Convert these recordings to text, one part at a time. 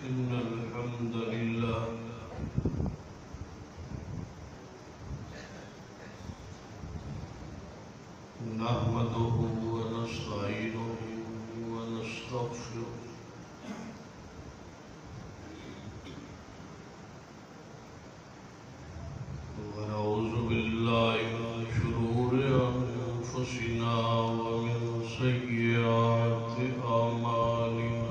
إن الحمد لله نحمده ونستعينه ونستغفره ونعوذ بالله من شرور أنفسنا ومن سيئات أعمالنا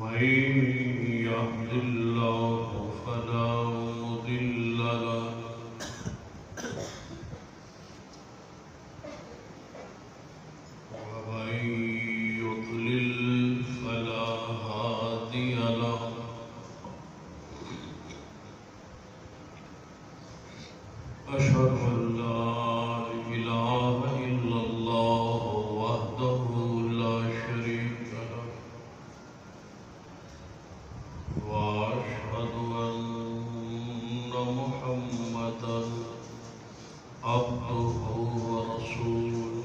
من يهد الله فلا مضل له ومن يضلل فلا هادي له أشهد أن لا إله إلا الله وحده لا شريك له وأشهد أن محمدا عبده ورسوله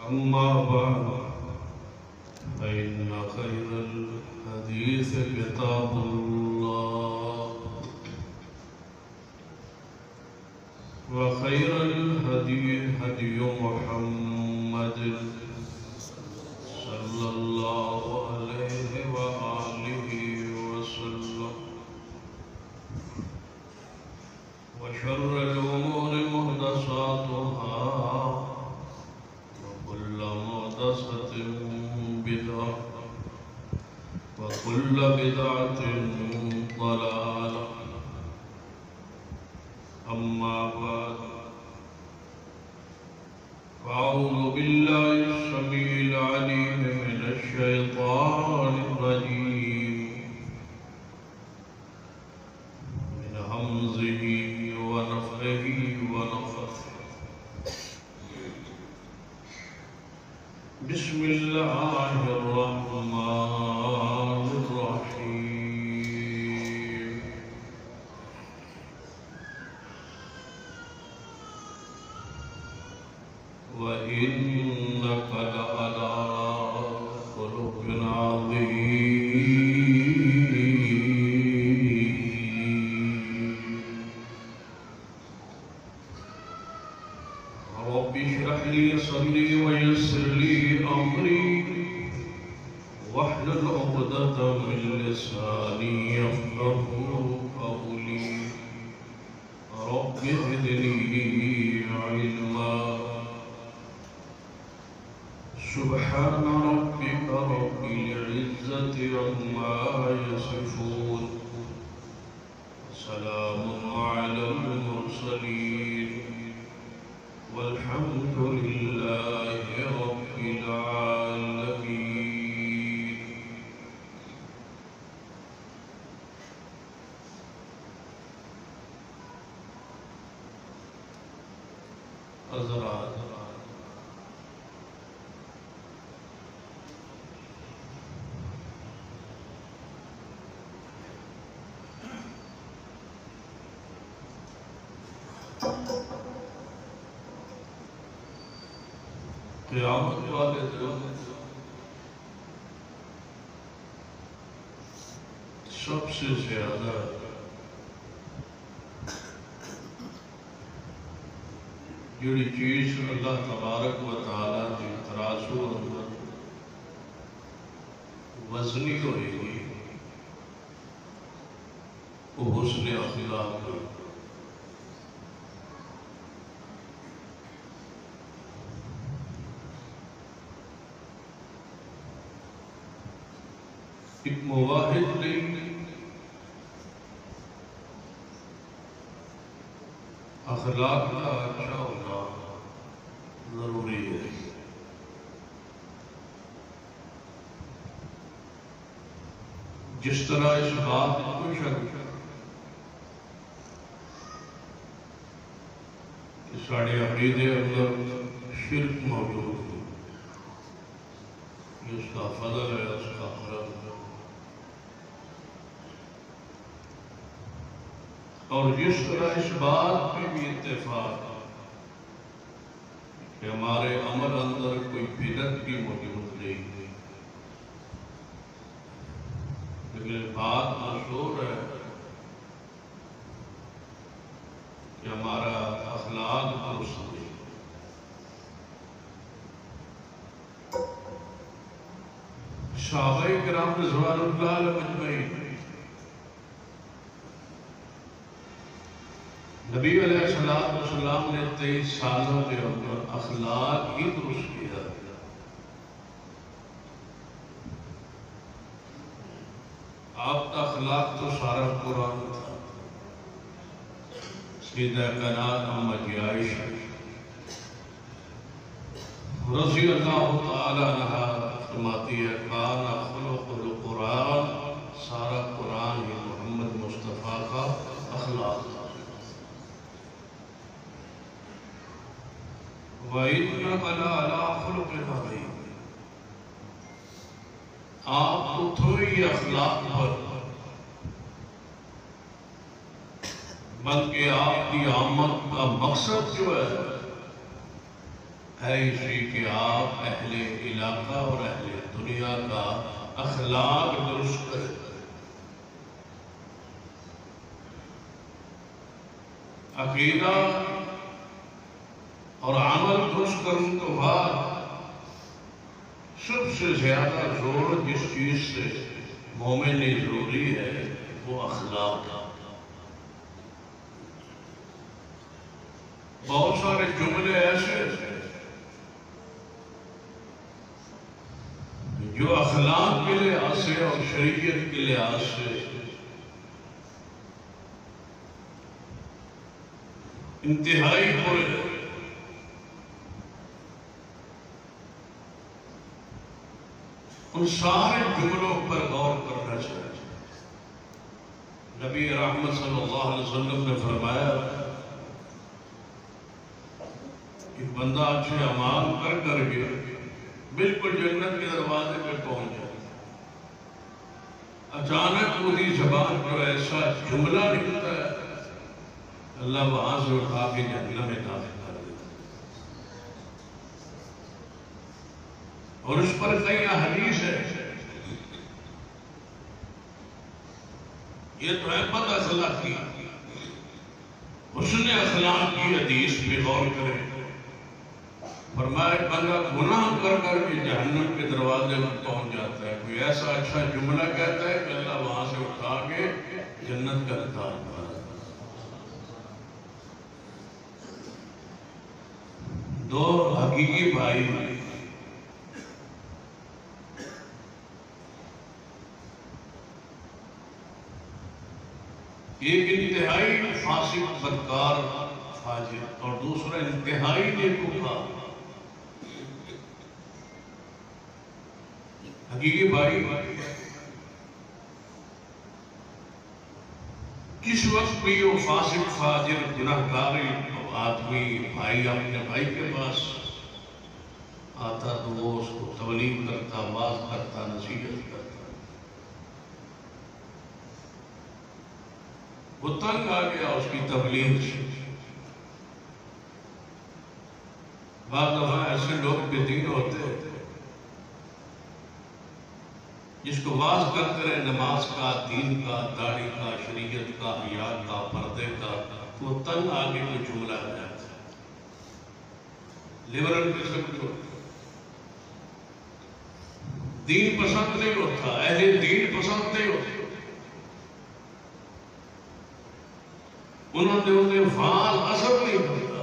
أما بعد فإن خير الحديث كتاب الله وخير الهدي هدي محمد صلى الله عليه وآله وسلم وشر الأمور محدثاتها وكل محدثة بدعة وكل بدعة ضلالة أما بعد فأعوذ بالله السميع العليم من الشيطان الرجيم من همزه ونفخه ونفثه بسم الله الرحمن الرحيم وإنك لعلى خلق عظيم رب اشرح لي صدري ويسر لي أمري واحلل عقدة من لساني يفقهوا قولي رب زدني علما سبحان ربك رب العزة عما يصفون سلام على المرسلين والحمد لله رب العالمين. حضرات قیامت والے دن سب سے زیادہ جڑی چیز اللہ تبارک و تعالیٰ کی ترازو وزنی ہوئے گی وہ حسن اخلاق ہے. ایک مواحد نہیں اخلاق کا اچھا ہونا ضروری ہے. جس طرح اس بات کو شک کہ ساڑھے عقیدے اندر شرک موجود ہے، اس کا فضل ہے، اس کا کرم ہے. اور جس طرح اس بات پہ بھی اتفاق کہ ہمارے عمل اندر کوئی بدعت بھی موجود نہیں، لیکن بات مشہور ہے کہ ہمارا اخلاق درست نہیں۔ صحابہ کرام رضوان اللہ علیہم اجمعین، نبی علیہ السلام نے 23 سالوں کے اندر اخلاق ہی درست کیا۔ آپ کا اخلاق تو سارا قرآن تھا۔ سیدہ کائنات امت عائشہ رضی اللہ تعالی عنہا فرماتی ہے کان خلق القرآن، سارا قرآن ہی محمد مصطفیٰ کا اخلاق تھا۔ وَإِنَّكَ لَعَلَىٰ خُلُقٍ عَظِيمٍ، آپ کو تھوڑی اخلاق پر، بلکہ آپ کی آمد کا مقصد جو ہے اسی کہ آپ اہل علاقہ اور اہل دنیا کا اخلاق درست کریں۔ عقیدہ اور عمل درست کرنے کے بعد سب سے زیادہ زور جس چیز سے مومن نے ضروری ہے وہ اخلاق۔ بہت سارے جملے ایسے جو اخلاق کے لحاظ سے اور شریعت کے لحاظ سے انتہائی برے ہیں، ان سارے جملوں پر غور کرنا چاہیے۔ نبی رحمت صلی اللہ علیہ وسلم نے فرمایا کہ بندہ اچھے اعمال کر کے بالکل جنت کے دروازے پہ پہنچ جائے، اچانک پوری زبان پر ایسا جملہ نکلتا ہے اللہ وہاں سے اٹھا کے جہنم میں داخل کر دیتا ہے۔ اور اس پر کئی حدیث ہے، یہ تو ہے بد اخلاقی، حسن اخلاق کی حدیث پہ غور کریں۔ فرمایا بندہ گناہ کر کے جہنم کے دروازے پر پہنچ جاتا ہے، کوئی ایسا اچھا جملہ کہتا ہے کہ اللہ وہاں سے اٹھا کے جنت کا راستہ بتا دیتا ہے۔ دو حقیقی بھائی ایک انتہائی فاسق بدکار فاجر اور دوسرا انتہائی نیکوکار۔ حقیقی بھائی کس وقت بھی وہ فاسق فاجر گناہگار آدمی بھائی اپنے بھائی کے پاس آتا تو وہ اس کو تبلیغ کرتا، واعظ کرتا، نصیحت کرتا، وہ تنگ آ گیا اس کی تبلیغ سے۔ بعض دفعہ ایسے لوگ بے دین ہوتے ہیں جس کو واعظ کرتے رہے نماز کا، دین کا، داڑھی کا، شریعت کا، حیا کا، پردے کا، وہ تنگ آگے کوئی جملہ آ جاتا ہے۔ لبرل قسم کے دین پسند نہیں ہوتا، اہل دین پسند نہیں ہوتا، انہوں نے انہیں فعال اثر نہیں کرتا۔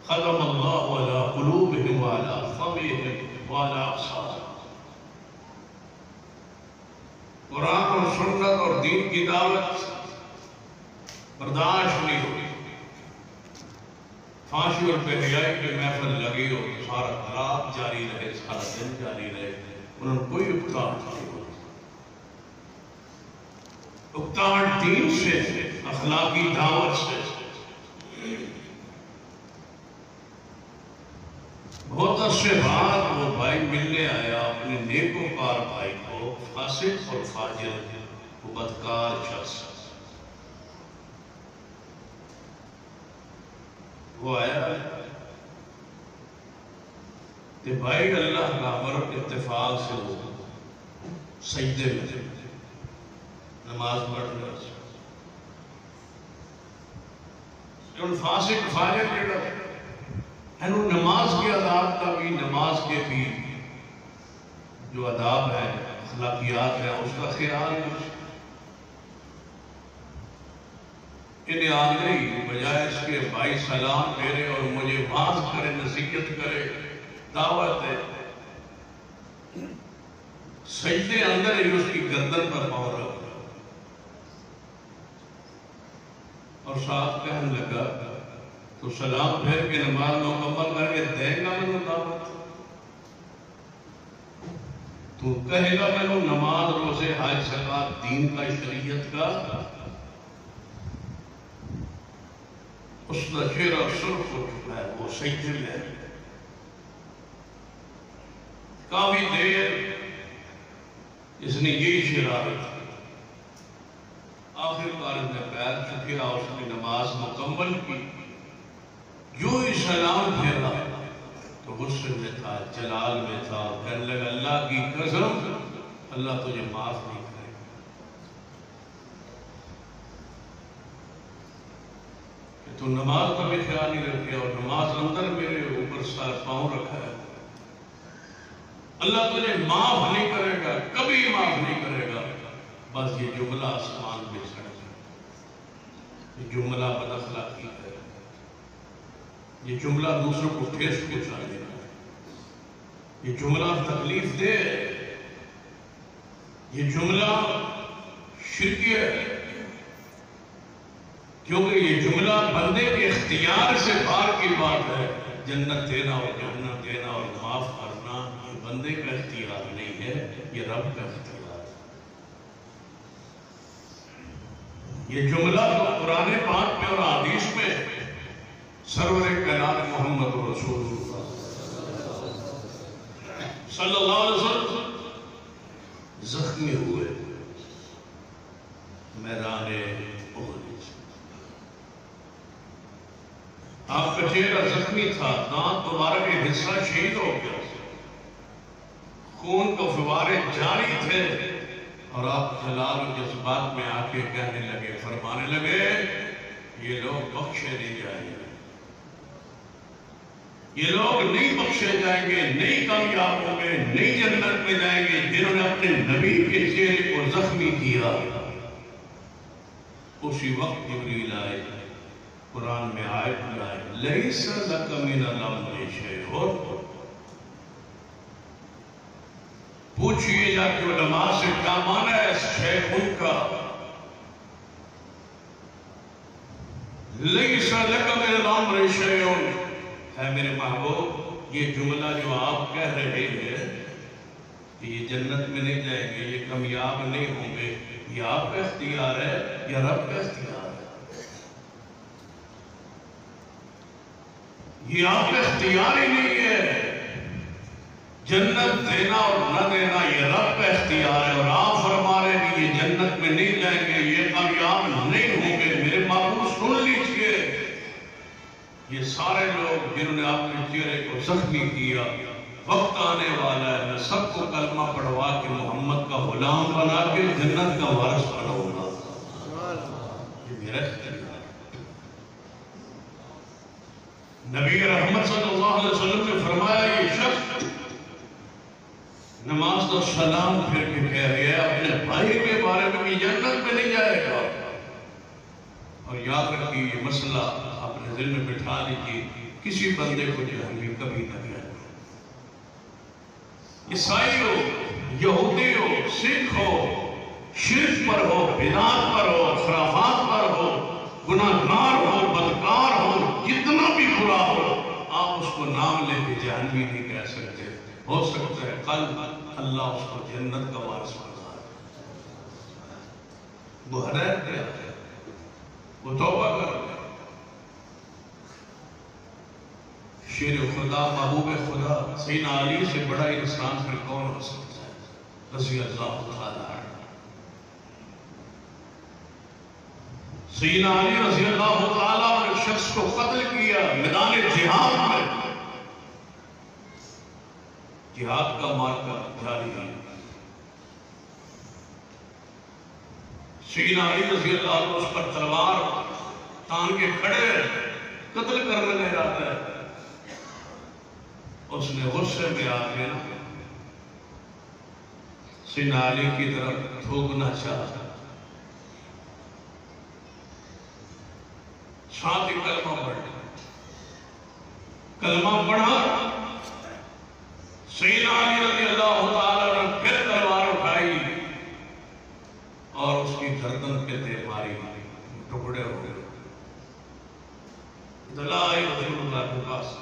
ختم اللہ علی قلوبہم وعلی سمعہم وعلی ابصارہم۔ قرآن اور سنت اور دین کی دعوت برداشت نہیں ہوئی، پھانسی اور بے حیائی کے محفل لگی ہو، سارا رات جاری رہے، سارا دن جاری رہے، انہوں نے کوئی اکتاہٹ نہیں ہوئی۔ اکتاہٹ دین سے، اخلاقی دعوت سے۔ بہت عرصے بعد وہ بھائی ملنے آیا اپنے نیکوکار بھائی کو، فاسق اور فاجر کو بدکار شخص، وہ آیا کہ بھائی اللہ کا امر اتفاق سے ہو سجدے میں نماز پڑھنا جو فاسق فاجر جڑا ہے نماز کے آداب کا بھی نماز کے بھی جو آداب ہے اخلاقیات ہے اس کا خیال انہیں آگے بجائے اس کے بھائی سلام پھیرے اور مجھے واز کرے نصیحت کرے دعوت ہے سجدے اندر ہی اس کی گردن پر پاؤں رکھا اور ساتھ کہنے لگا تو سلام پھیر کے نماز مکمل کر کے دے گا میں دعوت تو کہے گا میں نماز روزے حج زکات دین کا شریعت کا اس کا چہرہ سرخ ہو چکا ہے وہ سجدے میں ہے کافی دیر اس نے یہی شرارت آخر کار میں پیر چکیا اس نے نماز مکمل کی جو ہی سلام پھیرا تو غصے میں تھا جلال میں تھا کہنے لگا اللہ کی قسم اللہ تجھے معاف نہیں کرے کہ تو نماز کا بھی خیال نہیں رکھے اور نماز اندر میرے اوپر سر پاؤں رکھا ہے اللہ تجھے معاف نہیں کرے گا کبھی معاف نہیں کرے گا بس یہ جملہ آسمان میں چڑھ جائے یہ جملہ بد اخلاقی ہے یہ جملہ دوسروں کو ٹھیس پہنچانے کا ہے یہ جملہ تکلیف دے یہ جملہ شرکی ہے کیونکہ یہ جملہ بندے کے اختیار سے باہر کی بات ہے جنت دینا اور جہنم دینا اور معاف کرنا یہ بندے کا اختیار نہیں ہے یہ رب کا اختیار یہ جملہ تو قرآن پاک میں اور حدیث میں سرور کائنات محمد رسول اللہ صلی اللہ علیہ وسلم زخمی ہوئے میدان احد آپ کا چہرہ زخمی تھا دانت مبارک ایک حصہ شہید ہو گیا خون کو فوارے جاری تھے اور آپ جلال و جذبات میں آ کے کہنے لگے فرمانے لگے یہ لوگ بخشے نہیں جائیں گے یہ لوگ نہیں بخشے جائیں گے نہیں کامیاب ہوں گے نہیں جنت میں جائیں گے جنہوں نے اپنے نبی کے چہرے کو زخمی کیا اسی وقت جبریل آئے قرآن میں آیت لائے لیس لک من الامر شیء پوچھئے جا کہ علماء سے کیا مانا ہے شیخ ان کا لیس لک من الامر شیء ہے میرے محبوب یہ جملہ جو آپ کہہ رہے ہیں کہ یہ جنت میں نہیں جائیں گے یہ کامیاب نہیں ہوں گے یہ آپ کا اختیار ہے یا رب کا اختیار ہے یہ آپ کا اختیار ہی نہیں ہے جنت دینا اور نہ دینا یہ رب کا اختیار ہے اور آپ فرما رہے ہیں کہ یہ جنت میں نہیں جائیں گے یہ کامیاب نہیں ہوں گے میرے محبوب سن لیجئے یہ سارے لوگ جنہوں نے اپنے چہرے کو زخمی کیا وقت آنے والا ہے میں سب کو کلمہ پڑھوا کے محمد کا غلام بنا کے جنت کا وارث بناؤں گا یہ میرا اختیار ہے نبی رحمت صلی اللہ علیہ وسلم نے فرمایا یہ شخص نماز کا سلام پھر کے کہہ رہا ہے اپنے بھائی کے بارے میں بھی جنت میں نہیں جائے گا اور یاد رکھیے یہ مسئلہ اپنے دل میں بٹھا لیجیے کسی بندے کو جہنمی کبھی نہ جائے عیسائی ہو یہودی ہو سکھ ہو شرک پر ہو بدعت پر ہو خرافات پر ہو گناہگار ہو بدکار ہو جتنا بھی برا ہو آپ اس کو نام لے کے جہنمی نہیں کہہ سکتے ہو سکتا ہے کل اللہ اس کو جنت کا وارث بنا وہ ہدایت دیا ہے وہ توبہ کر شیر خدا محبوب خدا سیدنا علی سے بڑا انسان پھر کون ہو سکتا ہے رضی اللہ تعالیٰ سیدنا علی رضی اللہ تعالیٰ نے ایک شخص کو قتل کیا میدان جہاد میں جہاد کا مارکا جاری ہے۔ سیدنا علی رضی اللہ عنہ اس پر تلوار تان کے کھڑے قتل کرنے کا ارادہ ہے۔ اس نے غصے میں آ کے سیدنا علی کی طرف تھوکنا چاہا، ساتھ ہی کلمہ پڑھا۔ کلمہ پڑھا، سیدنا علی رضی اللہ تعالیٰ نے پھر تلوار اٹھائی اور اس کی گردن پہ تیر ماری، ٹکڑے ہو گئے۔ اطلاع آئی رسول اللہ کے پاس،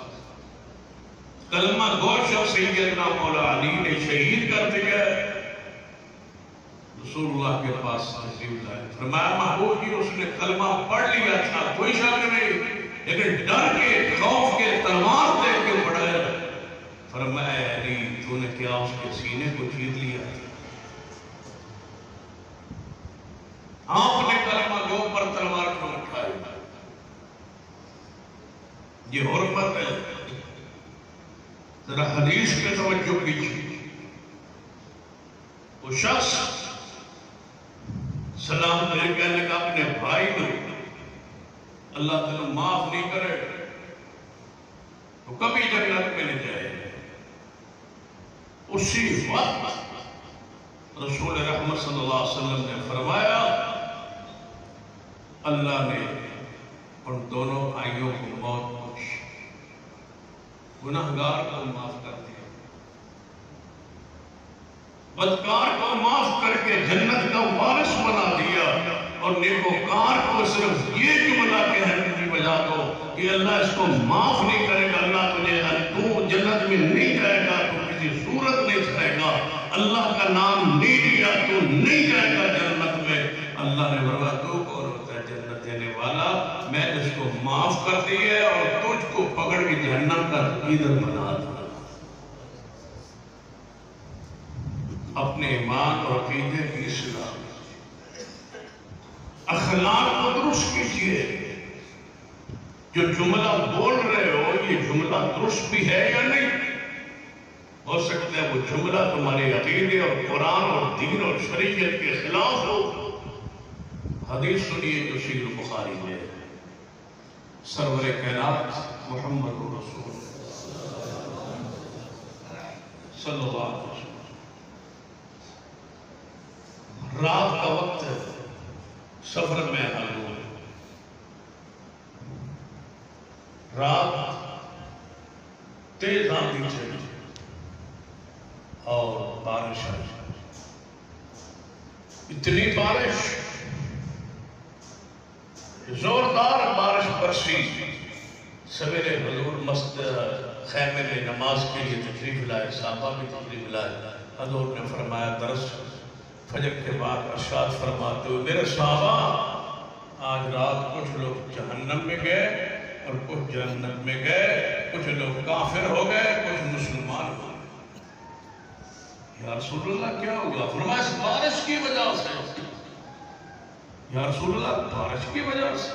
کلمہ گو شخص سیدنا مولا علی نے شہید کر دیا۔ رسول اللہ کے پاس تشریف لائے، فرمایا محبوب جی اس نے کلمہ پڑھ لیا تھا، کوئی شک نہیں، لیکن ڈر کے خوف کے تلوار دیکھ کے پڑھا ہے۔ فرمایا علی تو نے کیا اس کے سینے کو چیر لیا؟ آپ نے کلمہ گو پر تلوار کو اٹھائی، یہ حرمت ہے۔ ذرا حدیث میں توجہ کیجیے، وہ شخص سلام دے کہنے کا اپنے بھائی کو اللہ تعالیٰ معاف نہیں کرے تو کبھی جنت میں نہیں جائے۔ اسی وقت رسول رحمت صلی اللہ علیہ وسلم نے فرمایا اللہ نے ان دونوں بھائیوں کو موت بخش، گناہگار کو معاف کر دیا، بدکار کو معاف کر کے جنت کا وارث بنا دیا، اور نیکوکار کو صرف یہ جملہ کہنے کی وجہ تو کہ اللہ اس کو معاف نہیں کرے گا، اللہ تجھے تو جنت میں نہیں جائے گا، تو کسی صورت نہیں جائے گا، اللہ کا نام نہیں لیا تو نہیں جائے گا جنت میں۔ اللہ نے فرمایا تو کون ہوتا ہے جنت دینے والا؟ میں اس کو معاف کر دیے اور تجھ کو پکڑ کے جہنم کا ایندھن بنا دیا۔ اپنے ایمان اور عقیدے کی اصلاح، اخلاق کو درست کیجیے۔ جو جملہ بول رہے ہو یہ جملہ درست بھی ہے یا نہیں؟ ہو سکتا ہے وہ جملہ تمہارے عقیدے اور قرآن اور دین اور شریعت کے خلاف ہو۔ حدیث سنیے جو صحیح بخاری میں سرور کائنات محمد رسول صلی اللہ علیہ وسلم، رات کا وقت ہے، سفر میں حال ہو، رات تیز آندھی چلی اور بارش آئی، اتنی بارش، زوردار بارش برسی۔ سویرے حضور مسجد خیمے میں نماز کے لیے تشریف لائے، صحابہ بھی تشریف لائے۔ حضور نے فرمایا درس فجر کے بعد ارشاد فرماتے ہوئے، میرے صحابہ آج رات کچھ لوگ جہنم میں گئے اور کچھ جنت میں گئے، کچھ لوگ کافر ہو گئے، کچھ مسلمان ہو گئے۔ یا رسول اللہ کیا ہوگا؟ فرمایا اس بارش کی وجہ سے۔ یا رسول اللہ بارش کی وجہ سے؟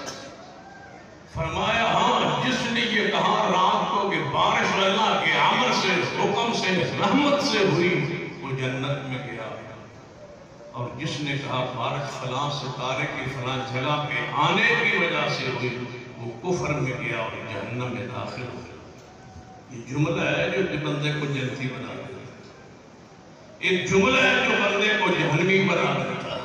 فرمایا ہاں، جس نے یہ کہا رات کو کہ بارش اللہ کے امر سے، حکم سے، رحمت سے ہوئی، وہ جنت میں گیا، اور جس نے کہا بارش فلاں ستارے کی فلاں جگہ پہ آنے کی وجہ سے ہوئی، وہ کفر میں گیا اور جہنم میں داخل ہو گیا۔ یہ جملہ ہے جو بندے کو جنتی بنا دیتا ہے، ایک جملہ ہے جو بندے کو جہنمی بنا دیتا ہے۔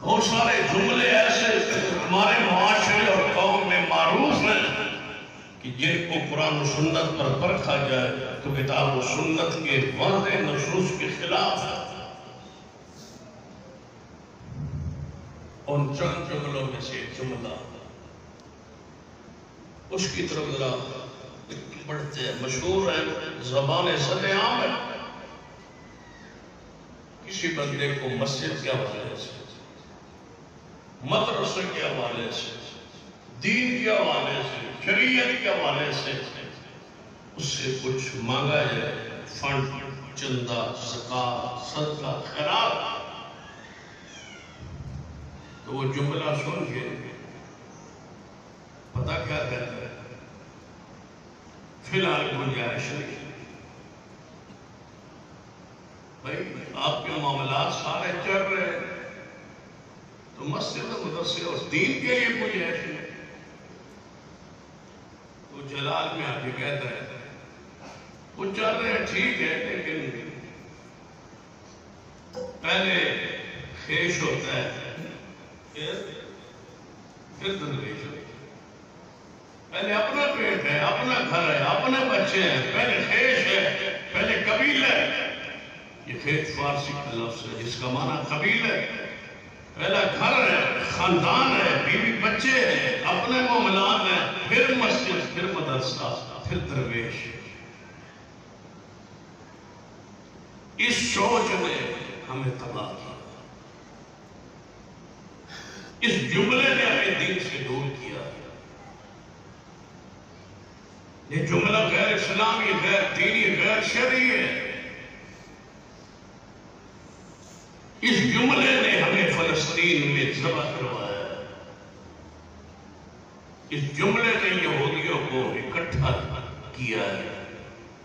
بہت سارے جملے ایسے ہمارے معاشرے اور قوم میں معروف ہیں کہ جن کو قرآن و سنت پر پرکھا جائے تو کتاب و سنت کے واضح نصوص کے خلاف ہے۔ ان چند جملوں میں سے ایک جملہ، اس کی طرف ذرا پڑھتے ہیں، مشہور ہے، زبان سطح عام ہے۔ کسی بندے کو مسجد کے حوالے سے، مدرسے کے حوالے سے، دین کے حوالے سے، شریعت کے حوالے سے اس سے کچھ مانگا جائے، فنڈ، چندہ، زکوٰۃ، صدقہ، خیرات، تو وہ جملہ سن کے پتہ کیا کہتا ہے؟ فی الحال گنجائش نہیں. بھائی آپ کے معاملات سارے چل رہے ہیں تو مسجد مدرسے اور دین کے لیے گنجائش نہیں. تو جلال میں آ کے کہتا ہے وہ چل رہے ہیں ٹھیک ہے، لیکن پہلے خیش ہوتا ہے پھر درویش ہوتا ہے. پہلے اپنا پیٹ ہے، اپنا گھر ہے، اپنے بچے ہیں، پہلے خیش ہے، پہلے قبیلہ ہے. یہ خیش فارسی کا لفظ ہے جس کا معنی قبیلہ ہے. پہلا گھر ہے، خاندان ہے، بیوی بچے ہیں، اپنے معاملات ہیں، پھر مسجد، پھر مدرسہ، پھر درویش. اس سوچ نے ہمیں تباہ کیا. اس جملے نے ہمیں دین سے دور کیا. یہ جملہ غیر اسلامی، غیر دینی، غیر شرعی ہے. اس جملے نے ہمیں فلسطین میں ذبح کروایا. اس جملے نے یہودیوں کو اکٹھا کیا ہے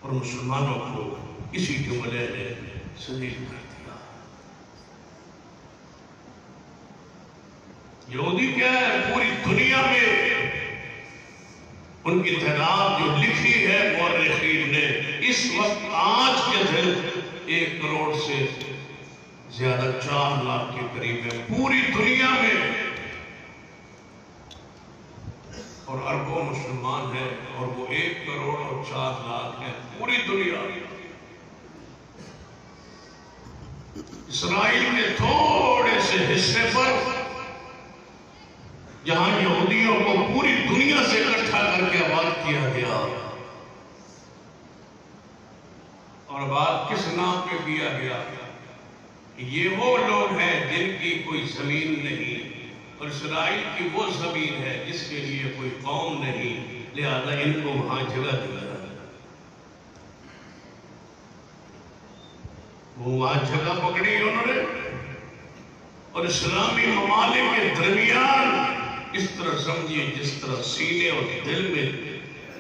اور مسلمانوں کو اسی جملے نے ذلیل کر دیا. یہودی کیا ہے؟ پوری دنیا میں ان کی تعداد جو لکھی ہے مورخین نے اس وقت آج کے دن 1 کروڑ سے زیادہ 4 لاکھ کے قریب ہے پوری دنیا میں. اور اربوں مسلمان ہیں اور وہ 1 کروڑ اور 4 لاکھ ہیں پوری دنیا. اسرائیل کے تھوڑے سے حصے پر جہاں یہودیوں کو پوری دنیا سے اکٹھا کر کے آباد کیا گیا. اور آباد کس نام پہ کیا گیا؟ یہ وہ لوگ ہیں جن کی کوئی زمین نہیں، اور اسرائیل کی وہ زمین ہے جس کے لیے کوئی قوم نہیں، لہذا ان کو وہاں جگہ دیا. وہ وہاں جگہ پکڑی انہوں نے اور اسلامی ممالک کے درمیان اس طرح سمجھیے جس طرح سینے اور دل میں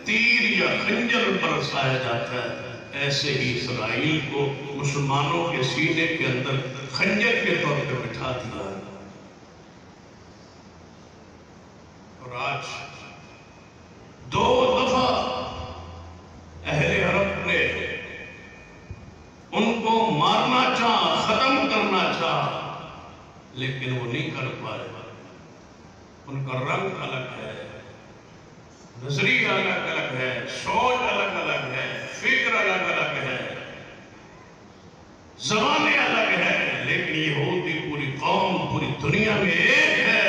تیر یا خنجر برسایا جاتا ہے، ایسے ہی اسرائیل کو مسلمانوں کے سینے کے اندر خنجر کے طور پہ بٹھا دیا. اور آج 2 دفعہ اہل عرب نے ان کو مارنا چاہا، ختم کرنا چاہا، لیکن وہ نہیں کر پائے. ان کا رنگ الگ ہے، نظریہ الگ الگ ہے، سوچ الگ الگ ہے، فکر الگ الگ ہے، زبانیں الگ ہیں، لیکن یہودی پوری قوم پوری دنیا میں ایک ہے.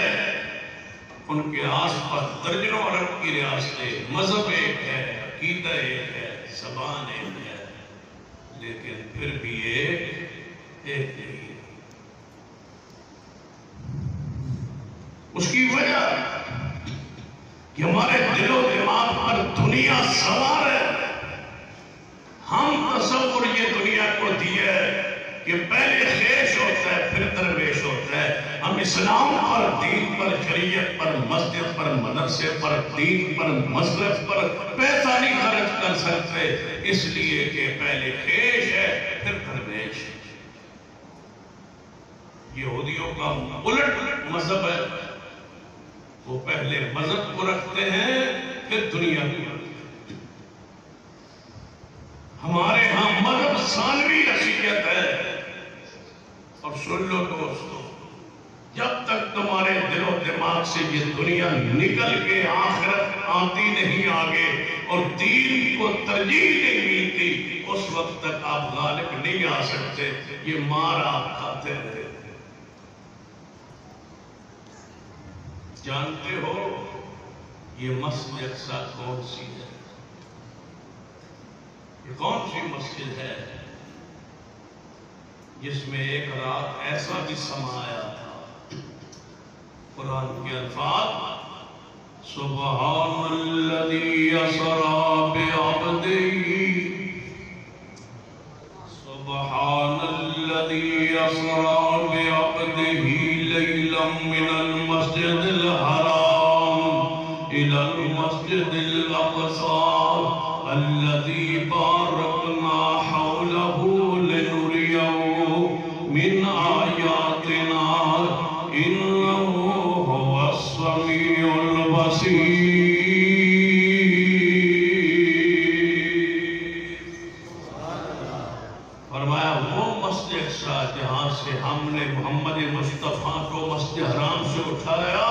ان کے آس پاس درجنوں عرب کی ریاستیں، مذہب ایک ہے، عقیدہ ایک ہے، زبان ایک ہے، لیکن پھر بھی ایک نہیں. اس کی وجہ کہ ہمارے دل و دماغ پر دنیا سوار ہے. ہم تصور یہ دنیا کو دیا ہے کہ پہلے خیش ہوتا ہے پھر درویش ہوتا ہے. ہم اسلام پر، دین پر، شریعت پر، مسجد پر، مدرسے پر، دین پر، مذہب پر پیسہ نہیں خرچ کر سکتے، اس لیے کہ پہلے خیش ہے پھر درویش. یہودیوں کا الٹ مذہب ہے، وہ پہلے مذہب کو رکھتے ہیں پھر دنیا کو. ہمارے ہاں مذہب ثانوی حیثیت ہے. اور سن لو دوستو، جب تک تمہارے دل و دماغ سے یہ دنیا نکل کے آخرت آتی نہیں آگے اور دین کو ترجیح نہیں ملتی، اس وقت تک آپ غالب نہیں آ سکتے. یہ مار آپ کھاتے رہے. جانتے ہو یہ مسجد اقصی کون سی ہے؟ یہ کون سی مسجد ہے جس میں ایک رات ایسا بھی سمایا تھا؟ قرآن کے الفاظ سبحان الذی اسری بعبدہ، سبحان الذی اسری بعبدہ لیلا من المسجد الحرام الى المسجد الاقصى الذي باركنا حوله لنريه من آياتنا إنه هو السميع البصير. فرمایا وہ مسجد اقصی جہاں سے ہم نے محمد مصطفیٰ کو مسجد حرام سے اٹھایا،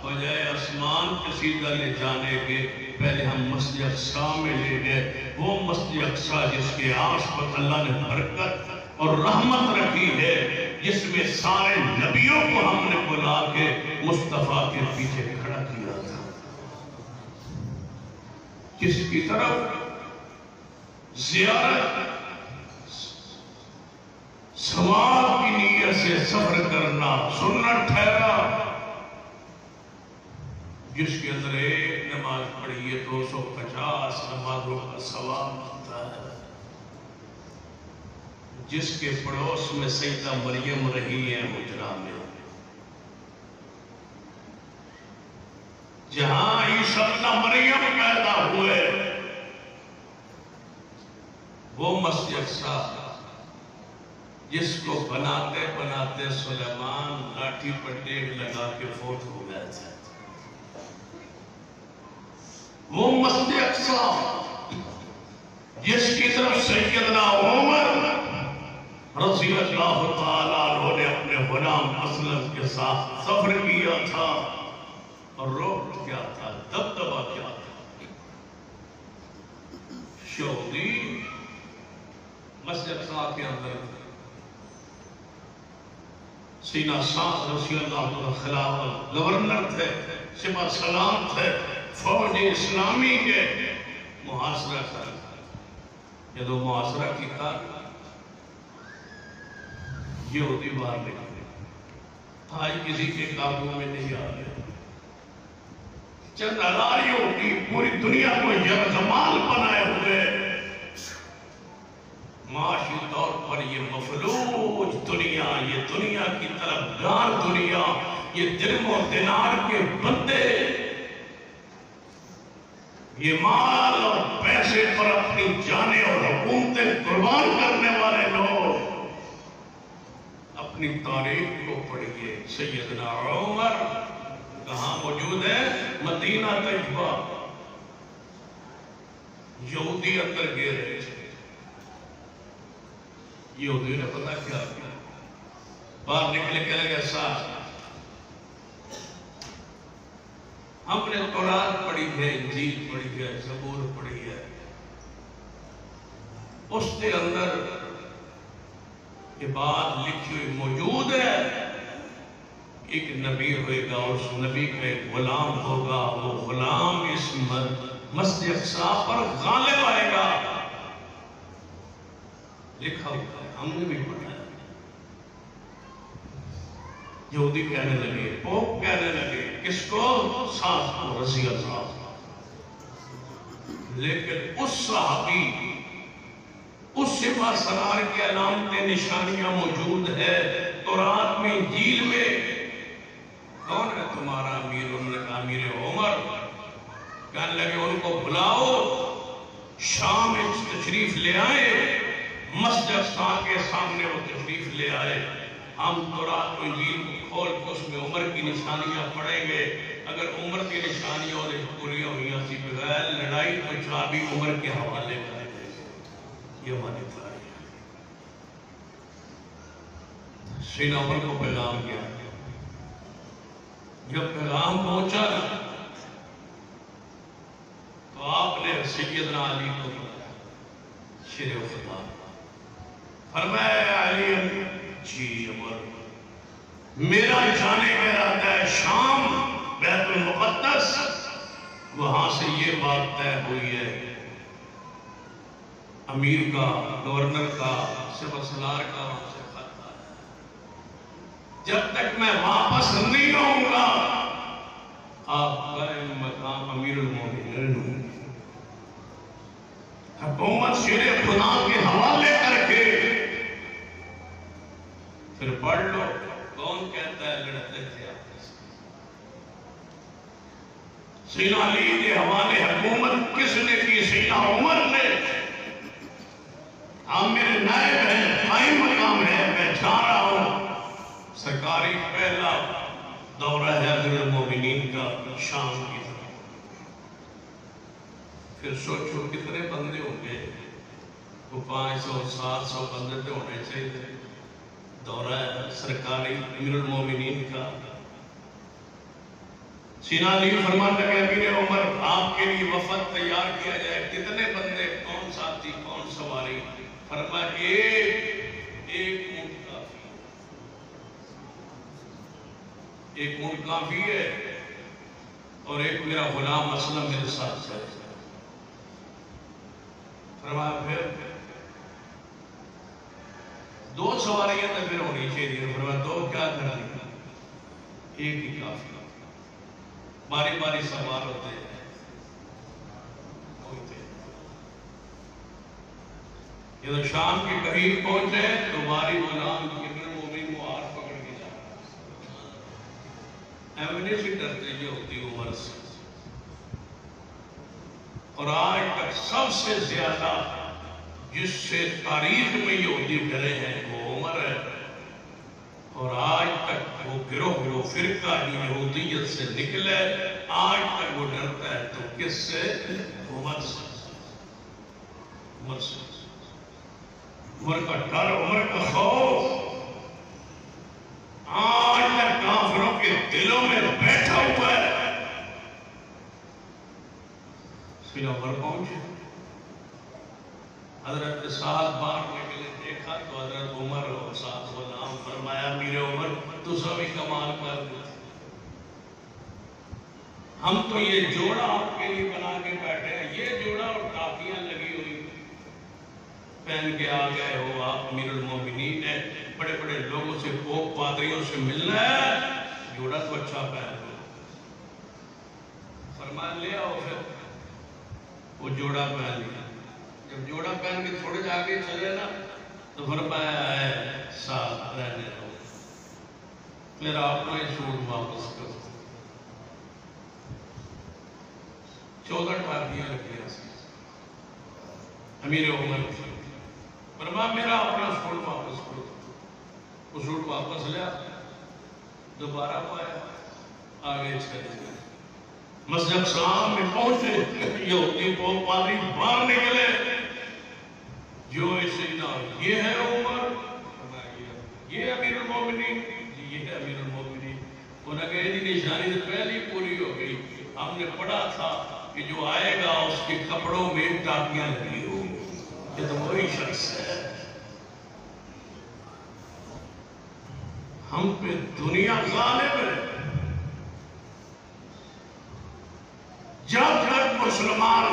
بجائے آسمان کے سیدھا لے جانے کے پہلے ہم مسجد اقصی میں لے گئے. وہ مسجد اقصی جس کے آس پر اللہ نے برکت اور رحمت رکھی ہے، جس میں سارے نبیوں کو ہم نے بلا کے مصطفیٰ کے پیچھے کھڑا کیا تھا، جس کی طرف زیارت ثواب کی نیت سے سفر کرنا سنت ٹھہرا، جس کے اندر ایک نماز پڑھیے 250 نمازوں کا ثواب ملتا ہے. جس کے پڑوس میں سیدہ مریم رہی ہے حجرہ میں، جہاں عیسیٰ ابن مریم پیدا ہوئے، وہ مسجد اقصی جس کو بناتے بناتے سلیمان لاٹھی پر ٹیک لگا کے فوت ہو گیا تھا. وہ مسجد اقصی جس کی طرف سیدنا عمر رضی اللہ تعالیٰ عنہ نے اپنے غلام اسلم کے ساتھ سفر کیا تھا، اور روک کیا تھا، دبدبا کیا تھا. یہودی مسجد اقصی کے اندر سینہ ساز رضی اللہ عنہ خلافت گورنر تھے، سپہ سلام تھے، فوج اسلامی کے محاصرہ کر. جب وہ محاصرہ کی کار یہودی باہر نکلے، آج کسی کے قابو میں نہیں آ گئے. چند ہزار یہودی پوری دنیا کو یکجمال بنائے ہوئے، معاشی طور پر یہ مفلوج دنیا، یہ دنیا کی طرفدار دنیا، یہ درم و دینار کے بندے، یہ مال اور پیسے پر اپنی جانیں اور حکومتیں قربان کرنے والے لوگ. اپنی تاریخ کو پڑھیے. سیدنا عمر کہاں موجود ہے؟ مدینہ طیبہ. یہودی اندر گئے رہے تھے. یہودی نے پتا کیا کیا، باہر نکلے کہنے لگے صاحب ہم نے قرآن پڑھی ہے، انجیل پڑھی ہے، زبور پڑھی ہے، اس کے اندر یہ بات لکھی ہوئی موجود ہے، ایک نبی ہوئے گا، اس نبی کا ایک غلام ہوگا، وہ غلام اس مسجد اقصی پر غالب آئے گا. لکھا ہوگا، ہم نے بھی پڑھا ہے. یہودی کہنے لگے، پوپ کہنے لگے، کس کو؟ ساتھ کو، رضی اللہ. لیکن اس صحابی، اس سپہ سالار کے علامتیں نشانیاں موجود ہے تورات میں، انجیل میں. کون ہے تمہارا امیر؟ انہوں نے کہا امیر عمر. کہنے لگے ان کو بلاؤ، شام میں تشریف لے آئے. مسجد اقصی کے سامنے وہ تشریف لے آئے. ہم تورات و انجیل کو کھول کے اس میں عمر کی نشانیاں پڑھیں گے. اگر عمر کی نشانیاں اور پوریاں ہوئی تھی بغیر لڑائی تو چابی عمر کے حوالے کریں گے. یہ ہماری تاریخ. سیدنا عمر کو پیغام کیا. جب پیغام پہنچا تو آپ نے سیدنا علی کو شیر خدا فرمایا، علی جی عمر، میرا جانے کا ارادہ ہے شام، بیت المقدس. وہاں سے یہ بات طے ہوئی ہے، امیر کا، گورنر کا، سپہ سالار کا وہاں سے خط آیا. جب تک میں واپس نہیں آؤں گا آپ قائم مقام امیر المومنین، حکومت شیر خدا کے حوالے کر کے پھر پڑھ لو. کون کہتا ہے لڑتے تھے آپ سے؟ سیدنا علی کے حوالے حکومت کس نے کی؟ سیدنا عمر امیر المومنین کا شام کی طرف۔ پھر سوچو کتنے بندے ہوں گے، وہ 500-700 بندے تو ہونے چاہیے۔ دورہ سرکاری امیر المومنین کا سینہ علی فرمان لگے امیر عمر آپ کے لیے وفد تیار کیا جائے، کتنے بندے، کون ساتھی، کون سواری؟ فرمایا ایک اونٹ کافی، ایک اونٹ کافی ہے، اور ایک میرا غلام اسلم میرے ساتھ ہے۔ فرمایا پھر 2 سواریاں تو پھر ہونی چاہیے۔ فرمایا 2 کیا کریں، ایک ہی کافی، باری باری سوار ہوتے ہیں۔ جب شام کے قریب پہنچے تو باری غلام ابن مومن معار پکڑ کے جا رہا، ایمنے سے ڈرتے یہ ہوتی عمر سے۔ اور آج تک سب سے زیادہ جس سے تاریخ میں یہودی ڈرے ہیں وہ عمر ہے، اور آج تک وہ گروہ فرقہ یہودیت سے نکلے، آج تک وہ ڈرتا ہے تو کس سے؟ عمر سے۔ عمر سے، عمر کا ڈر، عمر کا خوف آج تک کافروں کے دلوں میں بیٹھا ہوا ہے۔ سیدھا عمر پہنچے، حضرت سعد باہر نکلے، دیکھا تو حضرت عمر اور ساتھ غلام۔ فرمایا امیر عمر تو سبھی کمال کر دو، ہم تو یہ جوڑا آپ کے لیے بنا کے بیٹھے ہیں، یہ جوڑا اور ٹاپیاں لگی ہوئی پہن کے آ گئے ہو آپ امیر المومنین نے، بڑے بڑے لوگوں سے، پوپ پادریوں سے ملنا ہے، جوڑا تو اچھا پہن لو۔ فرمایا لے آؤ، پھر وہ جوڑا پہن لیا۔ جب جوڑا پہن کے تھوڑے آگے چلے نا تو فرمایا ہے ساتھ رہنے دو، پھر آپ نے سوٹ واپس کرو۔ 14 ٹاپیاں لگی امیر عمر، فرمایا میرا اپنا سوٹ واپس کرو۔ وہ سوٹ واپس لیا، دوبارہ پایا، آگے چلے گئے۔ مسجد اقصی میں پہنچے، یہودی پوپ پادری باہر نکلے، جو سیدنا یہ ہے عمر، یہ امیر المومنین، یہ ہے امیر المومنین۔ انہوں نے کہا یہ نشانی سے پہلی پوری ہو گئی، ہم نے پڑھا تھا کہ جو آئے گا اس کے کپڑوں میں ٹاپیاں لگی ہوں، یہ تو وہی شخص ہے۔ ہم پہ دنیا غالب ہے۔ جب تک مسلمان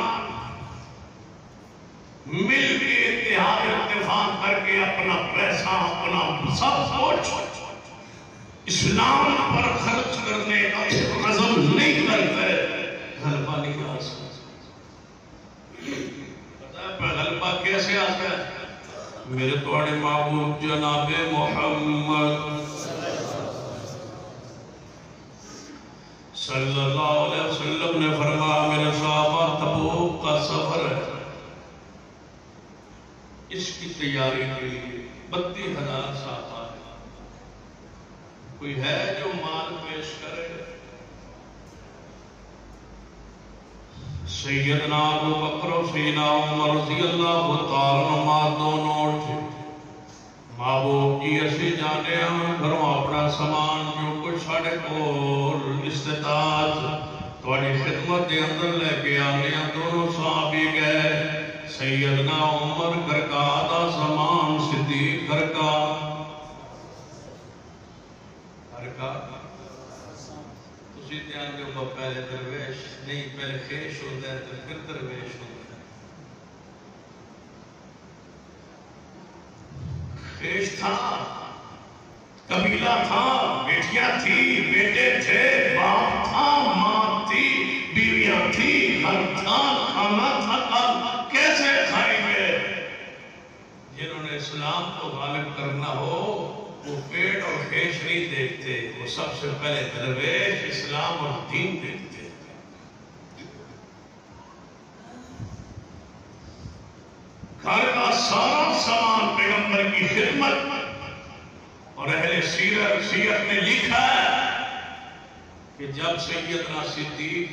مل کے اتحاد اتفاق کر کے اپنا پیسہ، اپنا سب کچھ اسلام پر خرچ کرنے کا عزم نہیں کرتے، غلبہ نہیں آ سکتا۔ پتہ ہے غلبہ کیسے آتا ہے؟ میرے توڑے معبود جناب محمد صلی اللہ علیہ وسلم نے فرمایا میرے صحابہ تبوک کا سفر ہے، اس کی تیاری کے لیے 32,000 صحابہ ہے، کوئی ہے جو مال پیش کرے؟ سیدنا ابو بکر و سیدنا عمر رضی اللہ تعالیٰ عنہما دونوں اٹھے، محبوب جی اسی جانے ہم گھروں اپنا سامان جو کچھ ساڑھے کول استطاعت توڑی خدمت دے اندر لے کے آنے ہیں۔ دونوں صحابی گئے، سیدنا عمر گھر کا آدھا سامان، صدیق گھر کا اسی دھیان جو وہ پہلے درویش نہیں، پہلے خیش ہوتا ہے تو پھر درویش ہوتا ہے۔ خیش تھا، قبیلہ تھا، بیٹیاں تھی، بیٹے تھے، باپ تھا، ماں تھی، بیویاں تھی، گھر تھا، کھانا تھا، کیسے کھائیں گے؟ جنہوں نے اسلام کو غالب کرنا ہو وہ پیٹ اور خیش نہیں دیکھتے، وہ سب سے پہلے درویش، اسلام اور دین دیکھتے۔ گھر کا سارا سامان پیغمبر کی خدمت، اور اہل سیرت میں لکھا ہے کہ جب سیدنا صدیق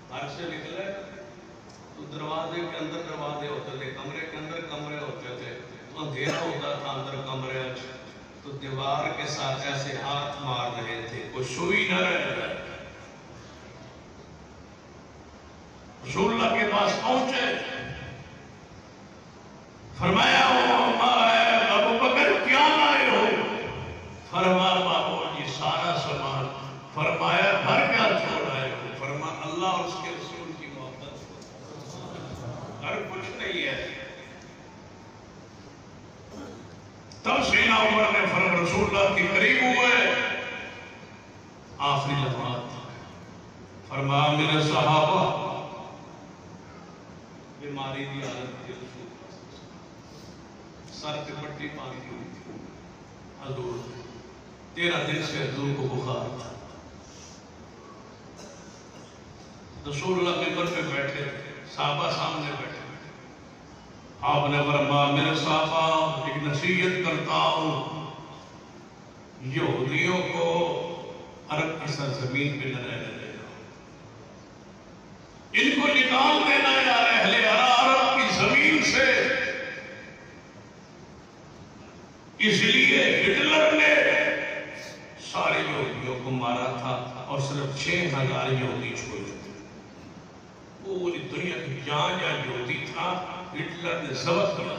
گھر سے نکلے تو دروازے کے اندر دروازے ہوتے تھے، کمرے کے اندر کمرے ہوتے تھے، تو اندھیرا ہوتا تھا اندر کمرے، تو دیوار کے ساتھ ایسے ہاتھ مار رہے تھے، کوئی سوئی نہ رہ جائے۔ رسول اللہ کے پاس پہنچے، فرمایا ابو بکر کیا لائے ہو؟ فرمایا بابو جی سارا سامان۔ فرمایا گھر کیا چھوڑ آئے ہو؟ فرمایا اللہ اور اس کے رسول کی محبت، گھر کچھ نہیں ہے۔ تب سیدنا عمر نے فرمایا رسول اللہ کے قریب ہوئے، آخری لمحات، فرمایا میرے صحابہ بیماری دی حالت تھی، سر پہ پٹی باندھی ہوئی تھی، حضور 13 دن سے حضور کو بخار تھا۔ رسول اللہ منبر پہ بیٹھے، صحابہ سامنے بیٹھے، آپ نے فرمایا میرے صحابہ ایک نصیحت کرتا ہوں، یہودیوں کو عرب کی سرزمین پہ نہ رہنے دینا، ان کو نکال دینا یا اہل عرب کی زمین سے۔ اس لیے ہٹلر نے سارے یہودیوں کو مارا تھا اور صرف 6000 یہودی چھوڑے تھے۔ پوری دنیا کی جہاں جہاں یہودی تھا ہٹلر نے ضبط کیا،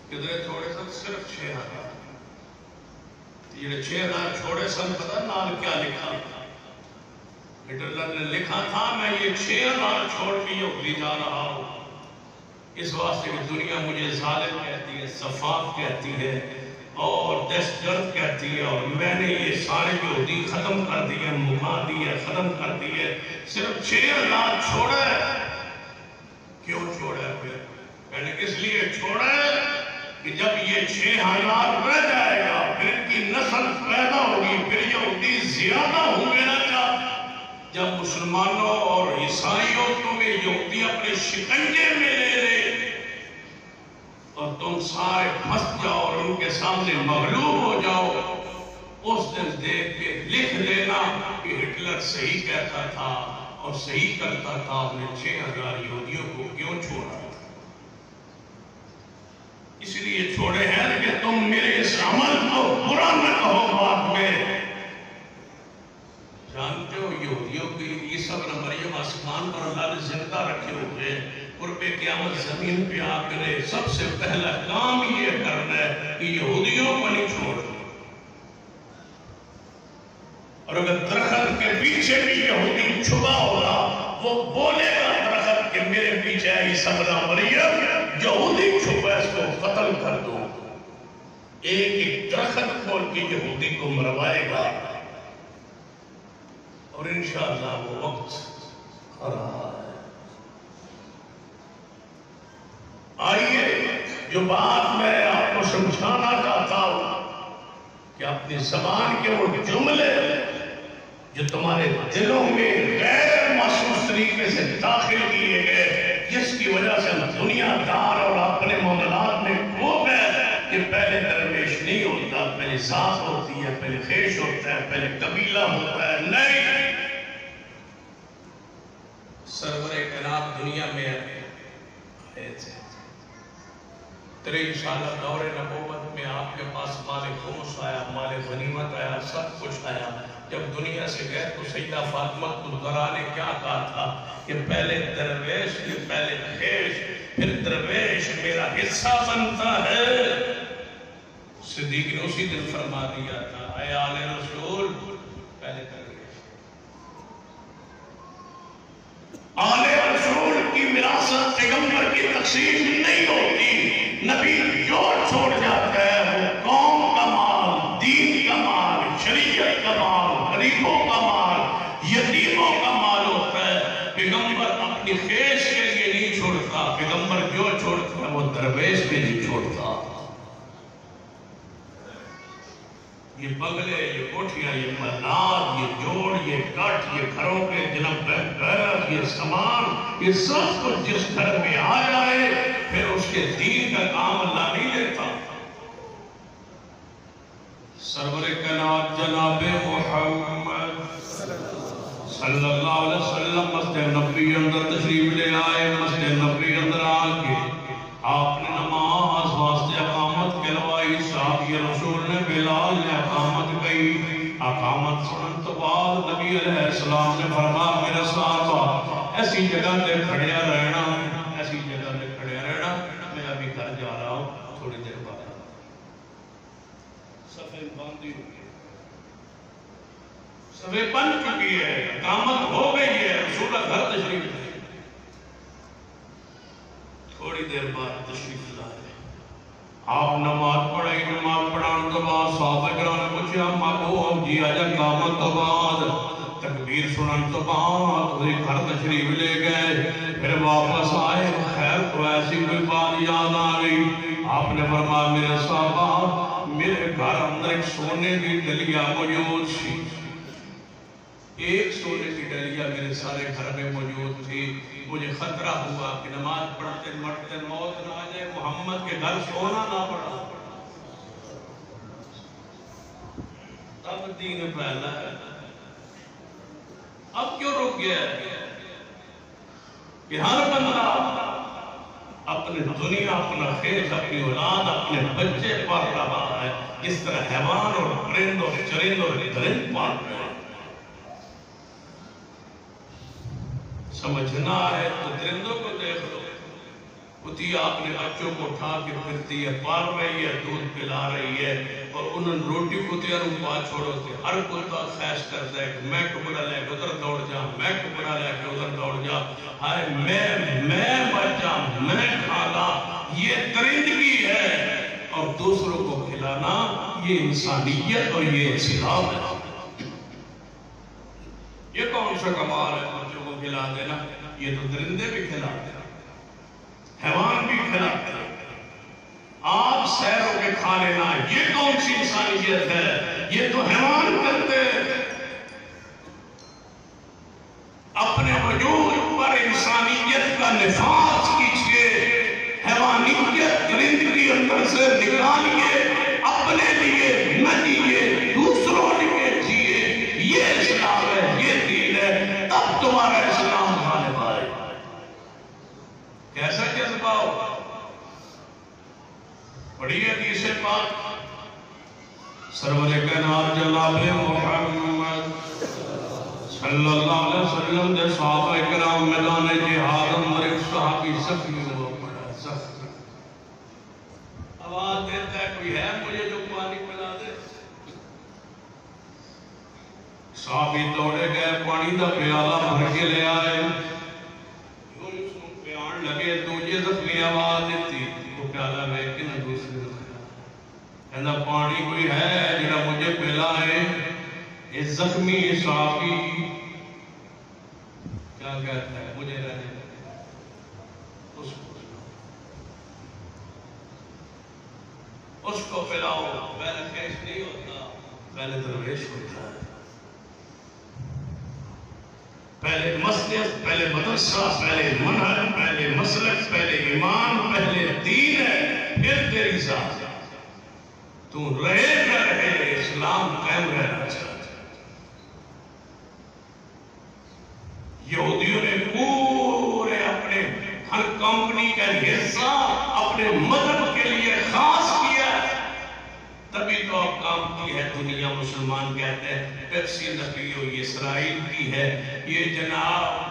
کدھر چھوڑے سن؟ صرف 6000۔ یہ 6000 چھوڑے سن، پتہ نام کیا لکھا تھا؟ ہٹلر نے لکھا تھا میں یہ 6000 چھوڑ کے یہودی جا رہا ہوں، اس واسطے کہ دنیا مجھے ظالم کہتی ہے، سفاک کہتی ہے اور دہشت گرد کہتی ہے، اور میں نے یہ سارے یہودی ختم کر دیے، مکا دیے، ختم کر دیے، صرف 6000 چھوڑے۔ کیوں چھوڑے؟ میں نے اس لیے چھوڑے کہ جب یہ 6000 رہ جائے گا پھر ان کی نسل پیدا ہوگی، پھر یہودی زیادہ ہوں گے نا۔ جب مسلمانوں اور عیسائیوں تمہیں یہودی اپنے شکنجے میں لے لے اور تم سارے پھنس جاؤ اور ان کے سامنے مغلوب ہو جاؤ، اس دن دیکھ کے لکھ لینا کہ ہٹلر صحیح کہتا تھا اور صحیح کرتا تھا، انہیں 6000 یہودیوں کو کیوں چھوڑا؟ اس لیے چھوڑے ہیں کہ تم میرے اس عمل کو برا نہ کہو بعد میں۔ جانتے ہو یہودیوں کی عیسیٰ بن مریم آسمان پر اللہ نے زندہ رکھے ہوئے، قرب قیامت زمین پہ آ کرے سب سے پہلا کام یہ کرنا ہے کہ یہودیوں کو نہیں چھوڑنا۔ اور اگر درخت کے پیچھے بھی یہودی چھپا ہوگا وہ بولے گا درخت کہ میرے پیچھے عیسیٰ بن مریم، یہودی چھپا اس کو قتل کر دو۔ ایک ایک درخت کھول کے یہودی کو مروائے گا، اور انشاءاللہ وہ وقت آ رہا ہے۔ آئیے جو بات میں آپ کو سمجھانا چاہتا ہوں کہ اپنی زبان کے وہ جملے جو تمہارے دلوں میں غیر محسوس طریقے سے داخل کیے گئے، جس کی وجہ سے ہم دنیا دار اور اپنے معاملات میں کھو گئے کہ پہلے درویش نہیں ہوتا، پہلے ذات ہوتی ہے، پہلے خیش ہوتا ہے، پہلے قبیلہ ہوتا ہے۔ نہیں، سرور کائنات دنیا میں آئے تھے، 23 سالہ دور نبوت میں آپ کے پاس مال خمس آیا، مال غنیمت آیا، سب کچھ آیا۔ جب دنیا سے گئے تو سیدہ فاطمہ الزہرا نے کیا کہا تھا کہ پہلے درویش، پہلے خیش، پھر درویش میرا حصہ بنتا ہے۔ صدیق نے اسی دن فرما دیا تھا اے آل رسول، پہلے درویش، آل رسول کی وراثت پیغمبر کی تقسیم نہیں ہوتی۔ نبی جو چھوڑ جاتا ہے وہ قوم کا مال، دین کا مال، شریعت کا مال، غریبوں کا مال، یتیموں کا مال ہوتا ہے۔ پیغمبر اپنی خیش کے لیے نہیں چھوڑتا، پیغمبر جو چھوڑتا ہے وہ درویش کے لیے چھوڑتا۔ یہ بنگلے، یہ کوٹھیاں، یہ محلات، یہ جوڑ، یہ کٹ، یہ گھروں کے جنب بیرت، یہ سامان، یہ سب کچھ جس گھر میں آ جائے پھر اس کے دین کا کام اللہ نہیں لیتا۔ سرور کائنات جناب محمد صلی اللہ علیہ وسلم مسجد نبی اندر تشریف لے آئے. مسجد نبی اندر آکے آپ نے نماز واسطے اقامت کلوائی. صحابی رسول نے بلال نے اقامت کئی. اقامت سنن تو بعد نبی علیہ السلام نے فرمایا میرے صحابہ ایسی جگہ تے کھڑیا رہنا, ایسی جگہ تے کھڑیا رہنا, میں ابھی گھر جا رہا ہوں, تھوڑی دیر بعد صفحے باندھی ہوئی ہے, صفحے بن چکی ہے, اقامت ہو گئی ہے, رسول اللہ گھر تشریف لائے. تھوڑی دیر بعد تشریف لائے, آپ نماز پڑھائی. نماز پڑھانے تو بعد صحابہ کرام نے پوچھا مابو جی آجا اقامت تو بعد تکبیر سنن تو بعد گھر تشریف لے گئے, پھر واپس آئے. خیر تو ایسی کوئی بات یاد آ گئی. آپ نے فرمایا میرے صحابہ میرے گھر اندر ایک سونے کی ڈلیا موجود تھی. ایک سونے کی ڈلیا میرے سارے گھر میں موجود تھی. مجھے خطرہ ہوا کہ نماز پڑھتے مرتے موت نہ آ جائے, محمد کے گھر سونا نہ پڑا. تب دین پھیلا ہے. اب کیوں رک گیا ہے کہ ہر بندہ اپنے دنیا, اپنا خیز, اپنی اولاد, اپنے بچے پال رہا ہے جس طرح حیوان اور پرند اور چرند اور درند پال رہے ہیں. سمجھنا ہے تو درندوں کو دیکھ لو, کتیا اپنے بچوں کو اٹھا کے پھرتی ہے, پال رہی ہے, دودھ پلا رہی ہے, اور انہوں نے روٹی کتیا نو پا چھوڑو تے ہر کتا خیش کرتا ہے کہ میں ٹکڑا لے کے ادھر دوڑ جا, میں ٹکڑا لے کے ادھر دوڑ جا, ہائے میں بچا, میں کھانا. یہ درندگی ہے, اور دوسروں کو کھلانا یہ انسانیت اور یہ اسلام ہے. یہ کون سا کمال ہے بچوں کو کھلا دینا؟ یہ تو درندے بھی کھلاتے ہیں, حیوان بھی کھلاتے ہیں. آپ سیروں کے کھا لینا, یہ کون سی انسانیت ہے؟ یہ تو حیوان کرتے ہیں. اپنے وجود پر انسانیت کا نفاذ کیجئے, حیوانیت درندگی اندر سے نکالیے, اپنے لیے نہ جیئے, دوسروں لیے جیئے. یہ اسلام ہے, یہ دین ہے, تب تمہارا اسلام غالب آئے. کیسا جذبہ ہو؟ پڑھیے حدیث پاک. سرور کائنات جناب محمد صلی اللہ علیہ وسلم دے صحابہ کرام میدان جہاد اندر ایک صحابی زخمی ہوا پڑا. زخمی آواز دیتا ہے کوئی ہے مجھے جو پانی پلا دے. صحابی دوڑے گئے, پانی دا پیالہ بھر کے لے آئے. پیان لگے دوجے زخمی آواز دیتی, وہ پیالہ لے کے نہ دوسرے کہنا پانی کوئی ہے جنہا مجھے پلا ہے. اس زخمی صحابی کیا کہتا ہے مجھے رہنے لگے, اس کو پلاؤ. پہلے کیش نہیں ہوتا, پہلے درویش ہوتا ہے. پہلے مسجد, پہلے مدرسہ, پہلے منہج, پہلے مسلک, پہلے ایمان, پہلے دین ہے, پھر تیری ذات. تو رہے نہ رہے اسلام قائم رہنا چاہتا. یہودیوں نے پورے اپنے ہر کمپنی کا حصہ اپنے مذہب کے لیے خاص کیا, تبھی تو اب کام کی ہے. دنیا مسلمان کہتے ہیں پیپسی نہ پیو یہ اسرائیل کی ہے, یہ جناب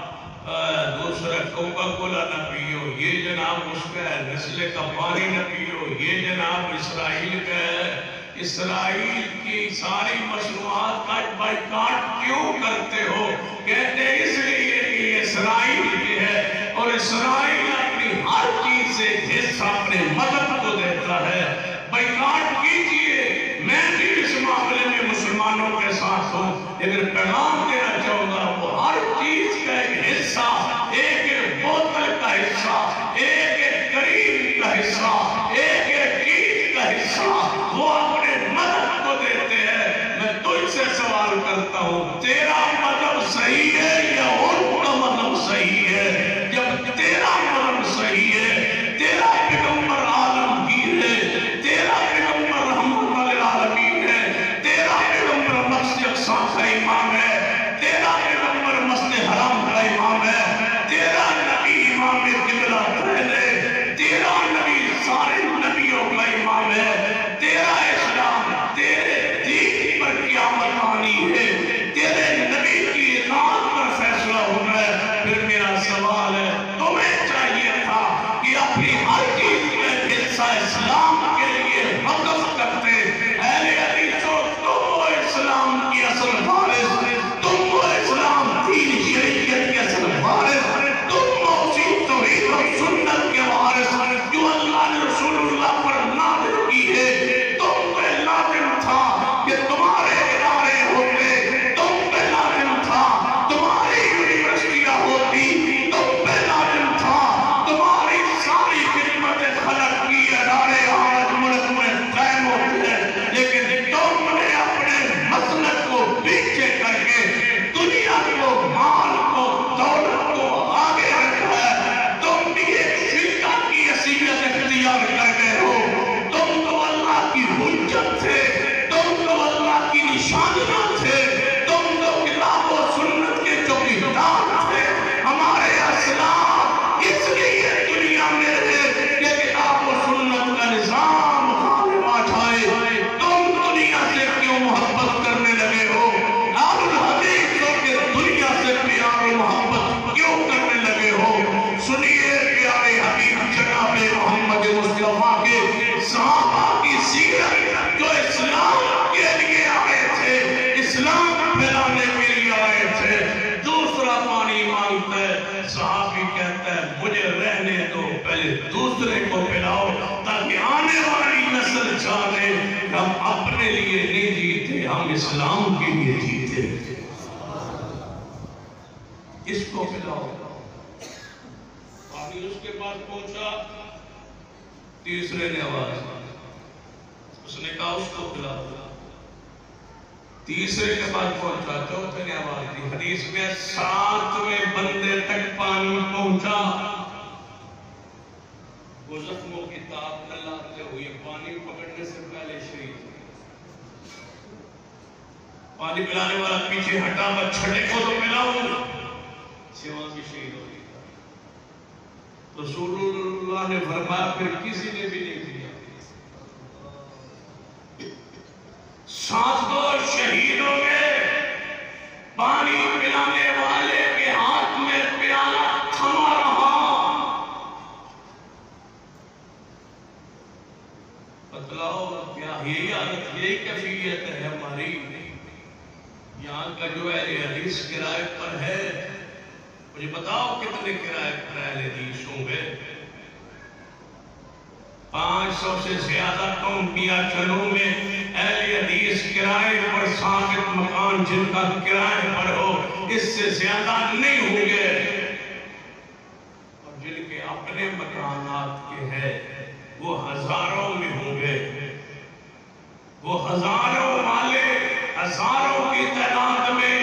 دوسرا کوکا کولا نہ پیو, یہ جناب اس کا ہے, نسلے کا پانی نہ پیو, یہ جناب اسرائیل کا ہے. اسرائیل کی ساری مصنوعات کا بائیکاٹ کیوں کرتے ہو؟ کہتے ہیں اس لیے کہ یہ اسرائیل کی ہے, اور اسرائیل اپنی ہر چیز سے حصہ اپنے مذہب کو دیتا ہے. بائیکاٹ کیجئے, میں بھی اس معاملے میں مسلمانوں کے ساتھ ہوں, لیکن پیغام دینا چاہوں گا وہ ہر چیز کا ایک حصہ, ایک بوتل کا حصہ, ایک کریم کا حصہ, ایک چیز کا حصہ وہ اپنے مذہب کو دیتے ہیں. میں تجھ سے سوال کرتا ہوں, تیرا مذہب صحیح ہے یا ان کا مذہب صحیح ہے؟ جب تیرا مذہب صحیح ہے, تیرا پیغمبر عالمگیر ہے, تیرا پیغمبر رحمت للعالمین ہے, دوسرے کو پلاؤ تاکہ آنے والی نسل جانے ہم اپنے لیے نہیں جیتے، ہم اسلام کے لیے جیتے۔ اس کو پلاؤ۔ پانی اس کے پاس پہنچا، تیسرے نے آواز، اس نے کہا اس کو پلاؤ۔ تیسرے کے بعد پہنچا، چوتھے نے آواز دی۔ حدیث میں 7ویں بندے تک پانی پہنچا، وہ زخموں کی تاب نہ لاتے ہوئے پانی پکڑنے سے پہلے شہید۔ پانی پلانے والا پیچھے ہٹا، میں چھٹے کو تو پلاؤں، سیوا کی شہید ہو گئی۔ رسول اللہ نے فرمایا پھر کسی نے بھی نہیں پیا۔ 7 شہید ہو گئے، پانی پلانے والے کے ہاتھ میں پیالہ تھما رہا۔ بتلاؤ کیا یہی حالت، یہی کیفیت ہے ہماری؟ یہاں کا جو اہل حدیث کرائے پر ہے، مجھے بتاؤ کتنے کرائے پر اہل حدیث ہوں گے؟ 500 سے زیادہ قوم کیا چلوں میں اہل حدیث کرائے پر ثابت مکان جن کا کرائے پر ہو، اس سے زیادہ نہیں ہوں گے۔ اور جن کے اپنے مکانات کے ہیں وہ ہزاروں میں ہوں گے۔ وہ ہزاروں والے، ہزاروں کی تعداد میں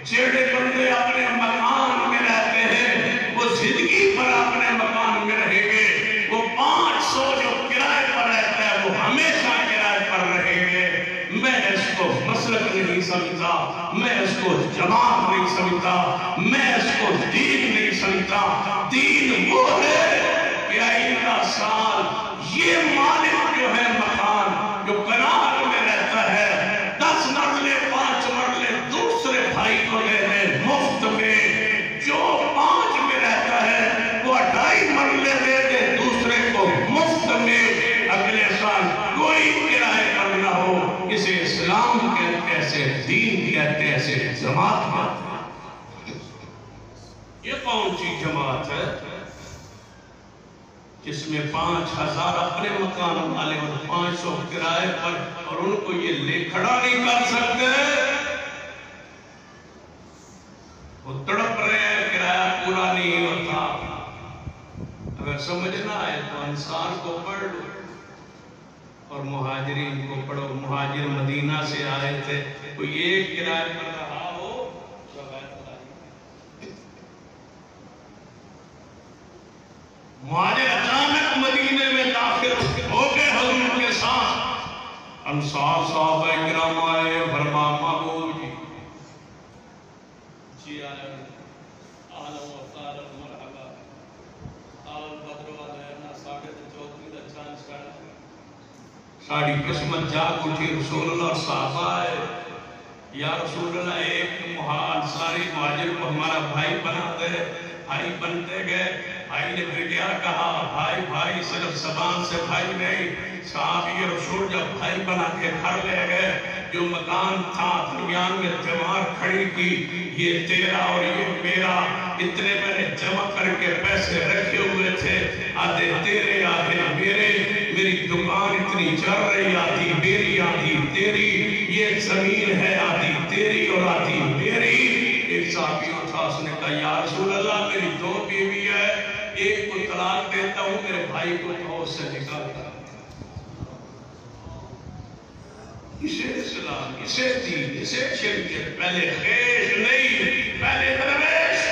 جڑے بندے اپنے مکان میں رہتے ہیں، وہ زندگی پر اپنے مکان میں رہیں گے۔ وہ 500 جو کرائے پر رہتا ہے وہ ہمیشہ کرائے پر رہیں گے۔ میں اس کو مسلک نہیں سمجھتا، میں اس کو جماعت نہیں سمجھتا، میں اس کو دین نہیں سمجھتا۔ دین وہ ہے کہ آئندہ سال یہ مالک جو ہے مکان، جو کنار میں رہتا ہے، 10 مرلے 5 مرلے دوسرے بھائی کو دے دے مفت میں۔ جو 5 میں رہتا ہے وہ 2.5 مرلے دے دے دوسرے کو مفت میں۔ اگلے سال کوئی کرائے پر نہ ہو۔ اسے اسلام کہتے، ایسے دین کہتے، ایسے جماعت کہتے۔ یہ کون سی جماعت ہے جس میں 5000 اپنے مکان والے اور 500 کرائے پر، اور ان کو یہ لے کھڑا نہیں کر سکتے؟ وہ تڑپ رہے ہیں، کرایہ پورا نہیں ہوتا۔ اگر سمجھنا ہے تو انصار کو پڑھ لو اور مہاجرین کو پڑھو۔ مہاجر مدینہ سے آئے تھے، کوئی ایک کرائے پر رہا ہو مہاجر اچانک مدینے میں داخل ہو گئے حضور کے ساتھ۔ انصار صحابہ کرام آئے، فرما محبوب جی آئے، آلو وفار مرحبا، آل بدر والینا، ساڑھے چودھری دا چانس کھڑا، ساڑھی قسمت جاگ اٹھی۔ رسول اللہ صحابہ آئے، یا رسول اللہ ایک انصاری مہاجر کو ہمارا بھائی بنا دے۔ بھائی بنتے گئے، بھائی نے پھر کیا کہا، بھائی بھائی صرف زبان سے بھائی نہیں، صحابی رسول جب بھائی بنا کے گھر لے گئے، جو مکان تھا درمیان میں دیوار کھڑی کی، یہ تیرا اور یہ میرا، اتنے میں نے جمع کر کے پیسے رکھے ہوئے تھے، آدھے تیرے آدھے میرے، میری دکان اتنی چل رہی، آدھی میری آدھی تیری، یہ زمین ہے آدھی تیری اور آدھی میری۔ ایک صحابی اٹھا، اس نے کہا یا رسول اللہ میری 2 بیوی ہے، ایک کو طلاق دیتا ہوں، میرے بھائی کو تو سے نکالتا۔ اسے اسلام، اسے دین، اسے شریعت، پہلے خیش نہیں، پہلے درویش،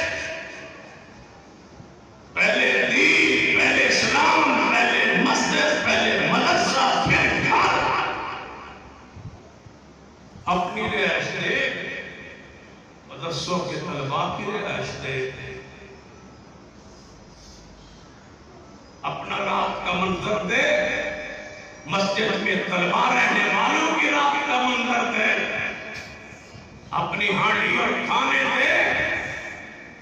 پہلے دین، پہلے اسلام، پہلے مسجد، پہلے مدرسہ، پھر گھر۔ اپنی رہائش دے، مدرسوں کے طلباء کی رہائش دے، اپنا رات کا منظر دے، مسجد میں طلباء رہنے والوں کی رات کا منظر دے، اپنی ہانڈی اور کھانے دے،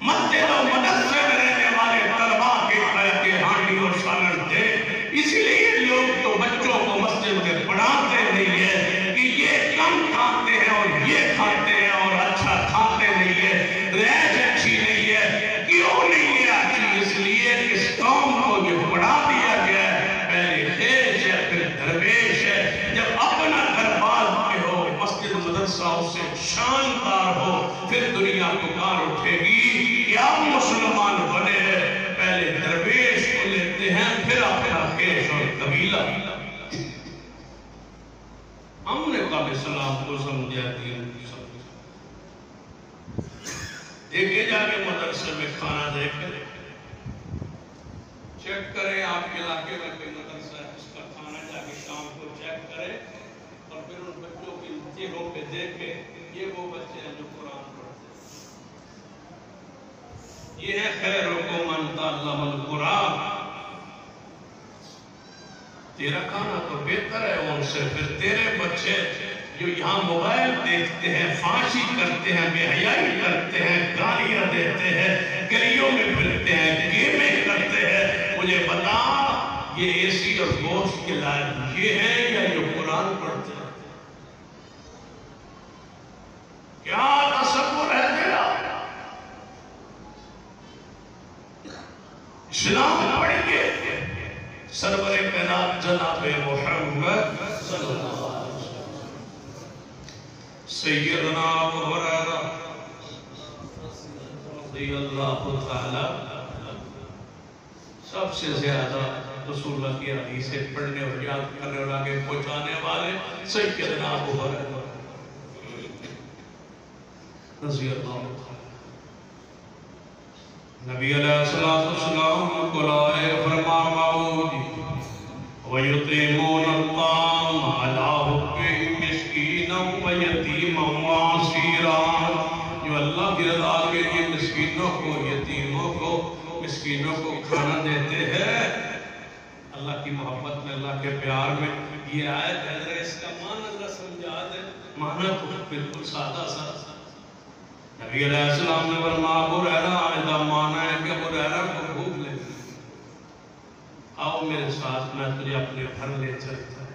مسجد و مدرسے میں رہنے والے طلباء کے ہانڈی اور سالن دے۔ اس لیے لوگ تو بچوں کو مسجد میں پڑھاتے نہیں ہے کہ یہ کم کھاتے ہیں اور یہ کھاتے ہیں اور اچھا کھاتے نہیں ہے، رہائش اچھی نہیں ہے۔ کیوں نہیں ہے اچھی؟ اس لیے اس قوم کو یہ پڑھا اسلام کو سمجھا، دین کو سمجھا۔ دیکھے جا کے مدرسے میں کھانا دیکھیں، چیک کریں آپ کے علاقے میں کوئی مدرسہ ہے اس کا کھانا، جا کے شام کو چیک کریں اور پھر ان بچوں کی چہروں پہ دیکھیں، یہ وہ بچے ہیں جو قرآن پڑھتے ہیں۔ یہ ہے خیرکم من تعلم القرآن۔ تیرا کھانا تو بہتر ہے ان سے، پھر تیرے بچے جو یہاں موبائل دیکھتے ہیں، فحاشی کرتے ہیں، بے حیائی کرتے ہیں، گالیاں دیتے ہیں، گلیوں میں پھرتے ہیں، گیمیں کرتے ہیں، مجھے بتا یہ اے سی اور گوشت کے لائق یہ ہے یا جو قرآن پڑھتے ہیں؟ کیا تصور ہے تیرا؟ اسلام پڑھیے، سرور کائنات جناب محمد صلی اللہ علیہ وسلم، سیدنا ابو ہریرہ رضی اللہ تعالی سب سے زیادہ رسول اللہ کی حدیثیں پڑھنے اور یاد کرنے اور آگے پہنچانے والے سیدنا ابو ہریرہ رضی اللہ تعالی۔ نبی علیہ السلام کو لائے فرماؤ وَيُطِعِمُونَ الطَّعَامَ عَلَىٰ حُبِّهِ مِسْكِينًا وَيَتِيمًا وَأَسِيرًا، جو اللہ کی رضا کے لیے مسکینوں کو، یتیموں کو، مسکینوں کو کھانا دیتے ہیں اللہ کی محبت میں، اللہ کے پیار میں۔ یہ آیت ہے، ذرا اس کا معنی اللہ سمجھا دے، معنی تو بالکل سادہ سا۔ نبی علیہ السلام نے فرمایا ابو ہریرہ آئندہ معنی ہے کہ ابو ہریرہ کو بھوک لگی، آؤ میرے ساتھ میں تجھے اپنے گھر لے چلتا ہے۔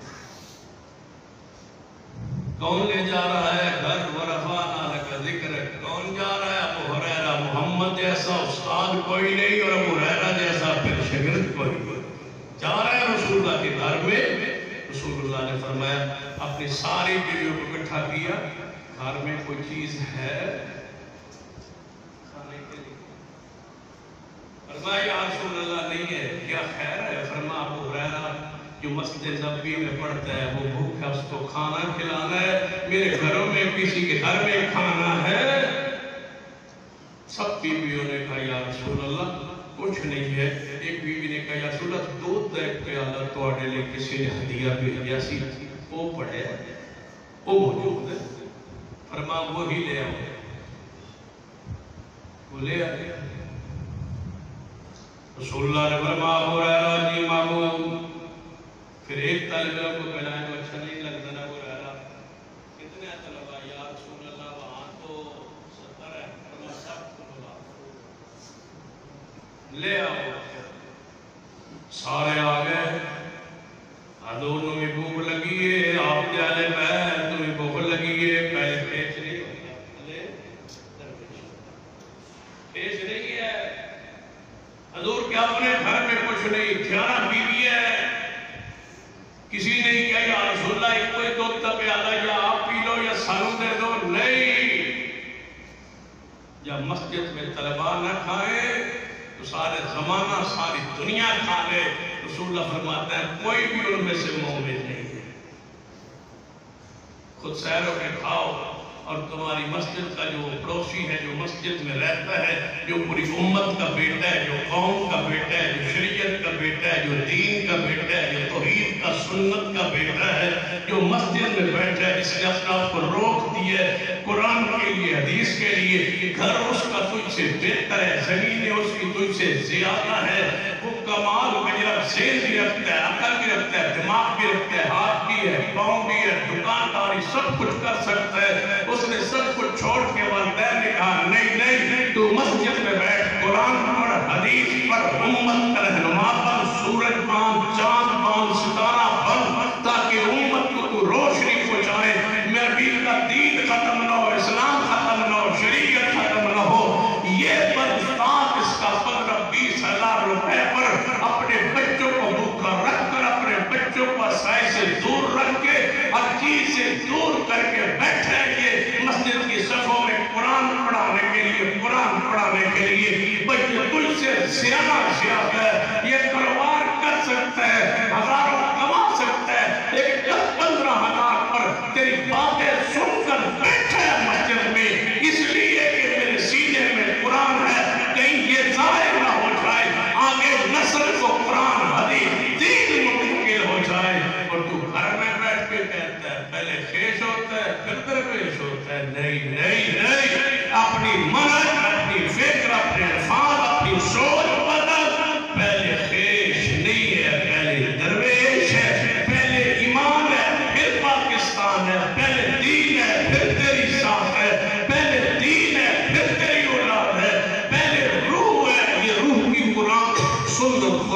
کون لے جا رہا ہے؟ گھر ورفعنا لک ذکرک، کون جا رہا ہے؟ ابو ہریرہ۔ محمد جیسا استاد کوئی نہیں اور ابو ہریرہ جیسا پھر شاگرد کوئی نہیں، جا رہا ہے رسول اللہ کے گھر میں۔ رسول اللہ نے فرمایا اپنی ساری بیویوں کو اکٹھا کیا، گھر میں کوئی چیز ہے کھانے کے لیے؟ فرمایا یا رسول اللہ نہیں ہے، کیا خیر ہے؟ فرمایا ابو ہریرہ جو مسجد نبوی میں پڑھتا ہے وہ بھوکا، اس کو کھانا کھلانا ہے، میرے گھروں میں کسی کے گھر میں کھانا ہے۔ سب بیویوں نے کہا یا رسول اللہ کچھ نہیں ہے۔ ایک بیوی نے کہا یا رسول اللہ دودھ کا ایک پیالہ تواڈے لئے کسی نے ہدیہ بھیجا سی، وہ پڑھے وہ موجود ہے۔ فرمایا وہی لے آؤ، وہ لے آئے۔ رسول اللہ نے فرمایا ابو ہریرہ جی معمول۔ پھر ایک طالب علم کو پہنائے تو اچھا نہیں لگتا نا ابو ہریرہ، کتنے طلبہ؟ یا رسول اللہ وہاں تو 70 ہے، فرمایا سب کو بلا لے آؤ۔ سارے آ گئے، حضور نے بھی بھوک لگی ہے، آپ جالے میں تمہیں بھوک لگی ہے، پہلے پیش نہیں ہوتا، پہلے پیش نہیں ہے۔ حضور کیا اپنے گھر میں کچھ نہیں، 11 بیوی ہے، کسی نے کہا یا رسول اللہ ایک کوئی دودھ کا پیالہ یا آپ پی لو یا سانو دے دو، نہیں۔ جب مسجد میں طلباء نہ کھائے تو سارے زمانہ ساری دنیا کھا لے۔ رسول اللہ فرماتا ہے کوئی بھی ان میں سے مومن نہیں ہے۔ خود سیروں کے کھاؤ اور تمہاری مسجد کا جو پڑوسی ہے، جو مسجد میں رہتا ہے، جو پوری امت کا بیٹا ہے، جو قوم کا بیٹا ہے، جو شریعت کا بیٹا ہے، جو دین کا بیٹا ہے، جو توحید کا سنت کا بیٹا ہے، جو مسجد میں بیٹھا ہے، جس نے اپنا آپ کو روک دیا ہے قرآن کے لیے، حدیث کے لیے، گھر اس کا تجھ سے بہتر ہے، زمینیں اس کی تجھ سے زیادہ ہے، وہ کمال ذہن بھی رکھتا ہے، عقل بھی رکھتا ہے، دماغ بھی رکھتا ہے، ہاتھ بھی ہے، پاؤں بھی ہے، دکانداری سب کچھ کر سکتا ہے، اس نے سب کچھ چھوڑ کے والدین نے کہا نہیں نہیں تو مسجد میں بیٹھ، قرآن پڑھ، حدیث پڑھ، امت کا رہنما بن، سورج بن، چاند بن، ستارہ بن، تاکہ امت کو تو روشنی پہنچائے، نبی کا دین ختم نہ ہو، اسلام ختم نہ ہو، شریعت ختم نہ ہو۔ یہ بدبخت اس کا 15-20 ہزار روپے پر اپنے بچوں کو بھوکا رکھ کر، اپنے بچوں کو سائے سے دور رکھ کے، ہر چیز سے دور کر کے بیٹھے یہ مسجد کی صفوں میں قرآن پڑھانے کے لیے، قرآن پڑھانے کے لیے۔ بچے تجھ سے زیادہ ہے، یہ کاروبار کر سکتا ہے، ہزاروں کما سکتا ہے، ایک 10-15 ہزار پر تیری باتیں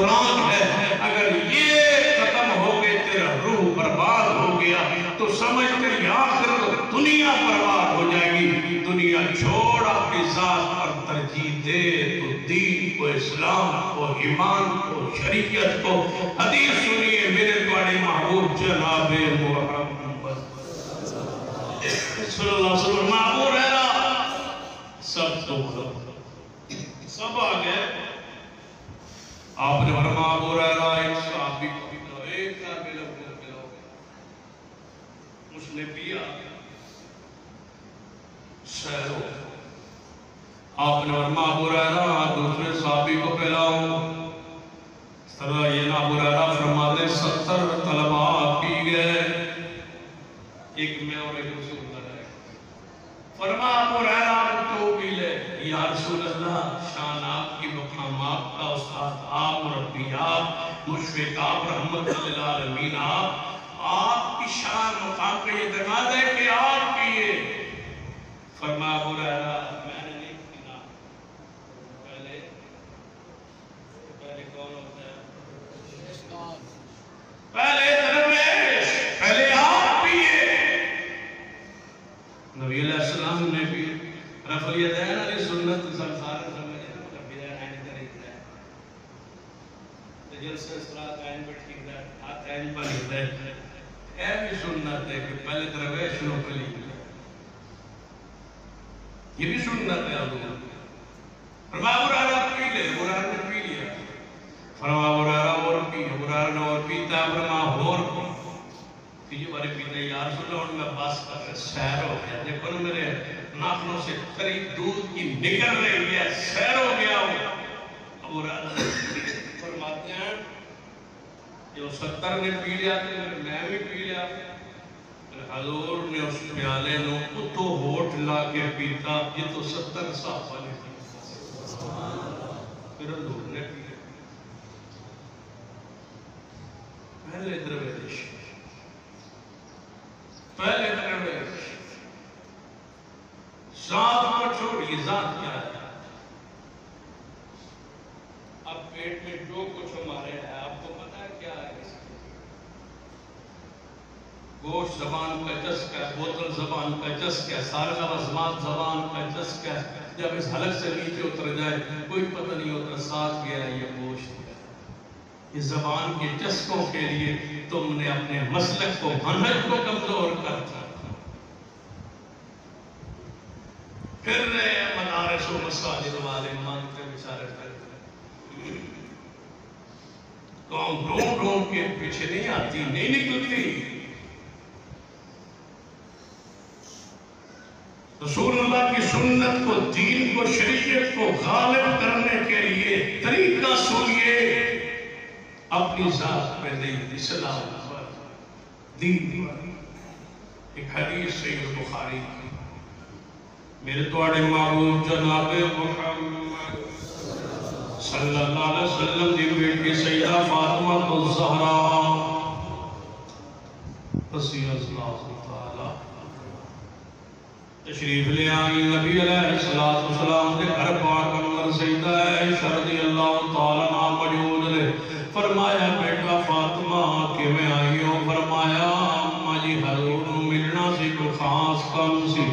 قرآن ہے. اگر یہ ختم ہو گئے تیرا روح برباد ہو گیا تو سمجھ تیری آخرت دنیا برباد ہو جائے گی. دنیا چھوڑ اپنی ذات پر ترجیح دے تو دین کو، اسلام کو، ایمان کو، شریعت کو. حدیث سنیے میرے بڑے محبوب جناب محمد صلی اللہ علیہ وسلم. ابو ہریرہ سب تو سب آگئے. آپ نے فرمایا ابو ہریرہ ایک صحابی کو پلاؤ، ایک صحابی کو پلاؤ. اس نے پیا، سیر ہو. آپ نے فرمایا ابو ہریرہ دوسرے صحابی کو پلاؤ. یہ نہ ابو ہریرہ فرماتے 70 طلبہ پی گئے، ایک میں اور ایک رسول اللہ ہے. فرمایا ابو ہریرہ تو پی لے. یا رسول اللہ، شان آپ کی، مقام آپ کا، استاد آپ، مربی آپ، مشفق آپ، رحمت للعالمین آپ کی شان مقام کا یہ تقاضا ہے کہ آپ پیئے. فرمایا ابو ہریرہ میں نے نہیں پینا. پہلے کون ہوتا ہے؟ پہلے درویش، پہلے آپ پیئے. نبی علیہ السلام نے بھی رفع الیدین علی سنت سرسار سمجھے رفع الیدین طریقہ ہے. جلسہ صلاۃ عین پر ٹھیک ہے، ہاتھ عین پر ٹھیک ہے. اے بھی سنت ہے کہ پہلے درویش نو کلی. یہ بھی سنت ہے. فرمایا ابو ہریرہ پی لے. ابو ہریرہ نے پی لیا. فرمایا ابو ہریرہ اور پی. ابو ہریرہ نے اور پیتا. فرمایا اور پی. تیجی باری پیتا. یا رسول اللہ میں بس کر سیر ہو گیا. دیکھو نا میرے ناخنوں سے قریب دودھ کی نکل رہی ہے، سیر ہو گیا ہوں. ابو ہریرہ فرماتے ہیں جو 70 نے پی لیا تھے میں بھی پی لیا. حضور نے اس پیالے نو اتو ہوٹ لا کے پیتا یہ تو 70 صحابہ نے پیتا. پھر حضور نے پیا. پہلے درویش، پہلے درویش. ذات کو چھوڑیے. ذات کیا ہے؟ اب پیٹ میں جو کچھ ہمارے ہے آپ کو پتا ہے کیا ہے؟ گوشت زبان کا چسکا ہے، بوتل زبان کا چسکا ہے، سارا رسمات زبان کا چسکا ہے. جب اس حلق سے نیچے اتر جائے کوئی پتہ نہیں ہوتا ساتھ گیا ہے یہ گوشت ہے. یہ زبان کے چسکوں کے لیے تم نے اپنے مسلک کو، منہج کو کمزور کر دیا. پھر رہے مدارس و مساجد والے مانگتے بیچارے کرتے. قوم ڈھونڈ ڈھونڈ کے پیچھے نہیں آتی، نہیں نکلتی. رسول اللہ کی سنت کو، دین کو، شریعت کو غالب کرنے کے لیے طریقہ سنیے. اپنی ذات پہ نہیں، اسلام پر، دین پر. ایک حدیث صحیح بخاری کی. میرے توڑے محبوب جناب محمد صلی اللہ علیہ وسلم دی بیٹی سیدہ فاطمہ الزہرا رضی اللہ تعالی تشریف لے آئی. نبی علیہ السلام کے گھر پاک اندر سیدہ عائشہ رضی اللہ تعالی عنہ موجود رہے. فرمایا بیٹا فاطمہ کہ میں آئی ہوں. فرمایا اما جی حضور ملنا سی کوئی خاص کام سی،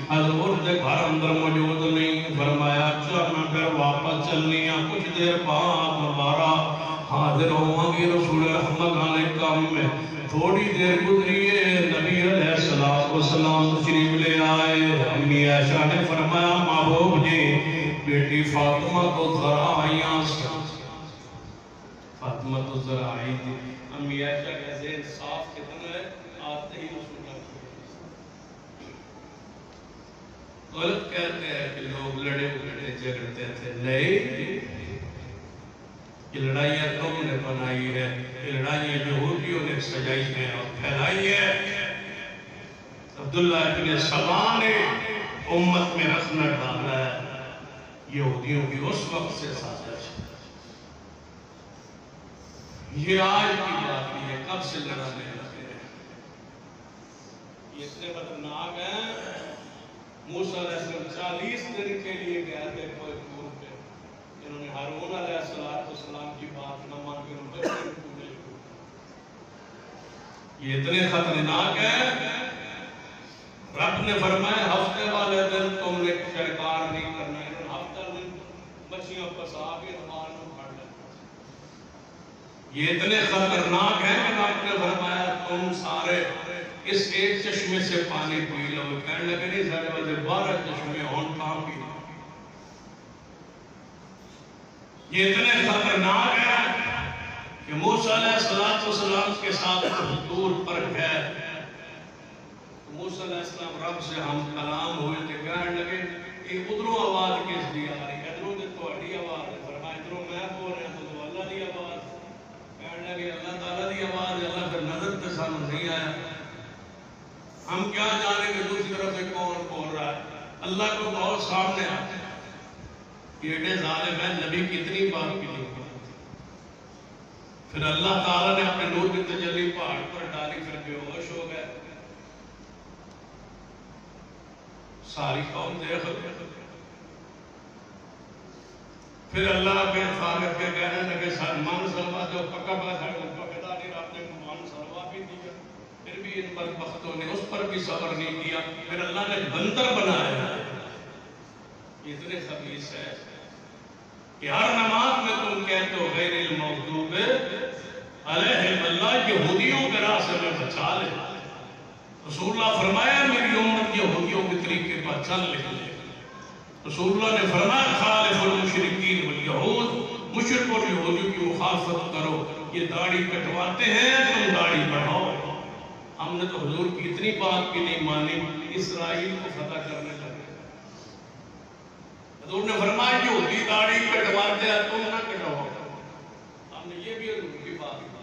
حضور دے گھر اندر موجود نہیں. فرمایا اچھا میں پھر واپس چلنی ہوں، کچھ دیر بعد دوبارہ حاضر ہوں گی رسول رحمت علیہ کام میں. تھوڑی دیر گزریے نبی علیہ السلام تشریف لے آئے. امی عائشہ نے فرمایا محبوب جی بیٹی فاطمہ کو ذرا آئیاں. فاطمہ تو ذرا آئی تھی. امی عائشہ کا ذہن صاف کتنا ہے، آتے ہی رسول اللہ غلط کہتے ہیں کہ لوگ لڑے جھگڑتے تھے. نہیں، یہ لڑائیاں تم نے بنائی ہے، یہ لڑائیاں یہودیوں نے سجائی ہیں اور پھیلائی ہے. عبداللہ ابن سبا نے امت میں رکھنا ڈالا ہے. یہودیوں کی اس وقت سے سازش. یہ آج کی بات نہیں ہے، کب سے لڑانے لگے ہیں. یہ اتنے خطرناک ہیں. موسیٰ علیہ السلام 40 دن کے لیے گئے تھے کوئی دور پہ. انہوں نے ہارون علیہ السلام کی بات نہ مانی. یہ اتنے خطرناک ہیں، رب نے فرمایا ہفتے والے دن تم نے شکار نہیں کرنا ہے، ہفتہ دن مچھلیاں پسا کے اتوار میں پھاڑ لینا۔ یہ اتنے خطرناک ہیں کہ رب نے فرمایا تم سارے اس ایک چشمے سے پانی پی لو۔ کہنے لگے نہیں سارے بندے 12 چشمے ہون کام پی لو۔ یہ اتنے خطرناک ہیں کہ موسیٰ علیہ السلام کے ساتھ دور پر گئے، موسیٰ علیہ السلام رب سے ہم کلام ہوئے تھے، کہنے لگے ایک ادھروں آواز کس دی آ رہی ہے؟ ادھروں نے تو اڈی آواز ہے، فرمایا ادھروں میں بول رہا ہوں تو اللہ دی آواز، کہنے لگے اللہ تعالیٰ دی آواز ہے، اللہ پھر نظر تے سامنے نہیں آیا، ہم کیا جانے کہ دوسری طرف سے کون بول رہا ہے؟ اللہ کو بہت سامنے آتا ہے، یہ ایڈے ظالم ہیں، نبی کتنی بات کی نہیں۔ پھر اللہ تعالیٰ نے اپنے نور کی تجلی پہاڑ پر ڈالی، پھر بے ہوش ہو گئے، ساری قوم دیکھ گئے۔ پھر اللہ کے فاغت کے کہنے لگے من سلوا جو پکا پکا پکتا نہیں، آپ نے من سلوا بھی دیا، پھر بھی ان بدبختوں نے اس پر بھی صبر نہیں کیا، پھر اللہ نے بندر بنایا۔ اتنے خبیث ہے کہ ہر نماز میں تم کہتے ہو غیر المغضوب علیہم، اللہ یہودیوں کے راستے میں بچا لے۔ رسول اللہ فرمایا میری امت یہودیوں کے طریقے پر چل لے۔ رسول اللہ نے فرمایا خالف المشرکین والیہود، مشرک اور یہودیوں کی مخالفت کرو، یہ داڑھی کٹواتے ہیں تم داڑھی بڑھاؤ۔ ہم نے تو حضور کی اتنی بات کی نہیں مانی، اسرائیل کو فتح کرنے لگے۔ حضور نے فرمایا یہودی داڑھی کٹواتے ہیں تم نہ کٹواؤ، ہم نے یہ بھی حضور کی بات کی۔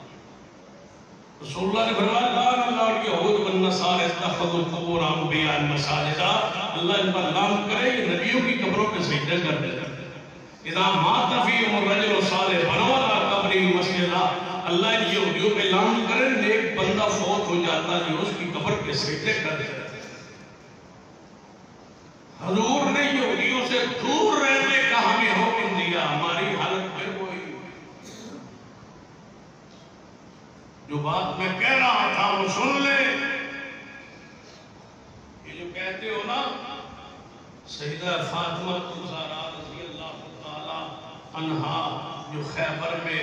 رسول اللہ نے فرمایا لعن اللہ الیہود والنصارى اتخذوا قبور انبیاء مساجدا، اللہ ان پر لعنت کرے یہ نبیوں کی قبروں پہ سجدہ کرتے ہیں۔ اذا مات فیہم الرجل الصالح بنوا علی قبرہ مسجدا، اللہ ان یہودیوں پہ لعنت کرے نیک بندہ فوت ہو جاتا ہے جو اس کی قبر پہ سجدہ کرتے ہیں۔ حضور نے یہودیوں سے دور رہنے کا ہمیں حکم دیا، ہماری حالت پہ وہی جو بات میں کہہ رہا تھا وہ سن لے۔ یہ جو کہتے ہو نا سیدہ فاطمہ الزہرا رضی اللہ تعالی عنہا جو خیبر میں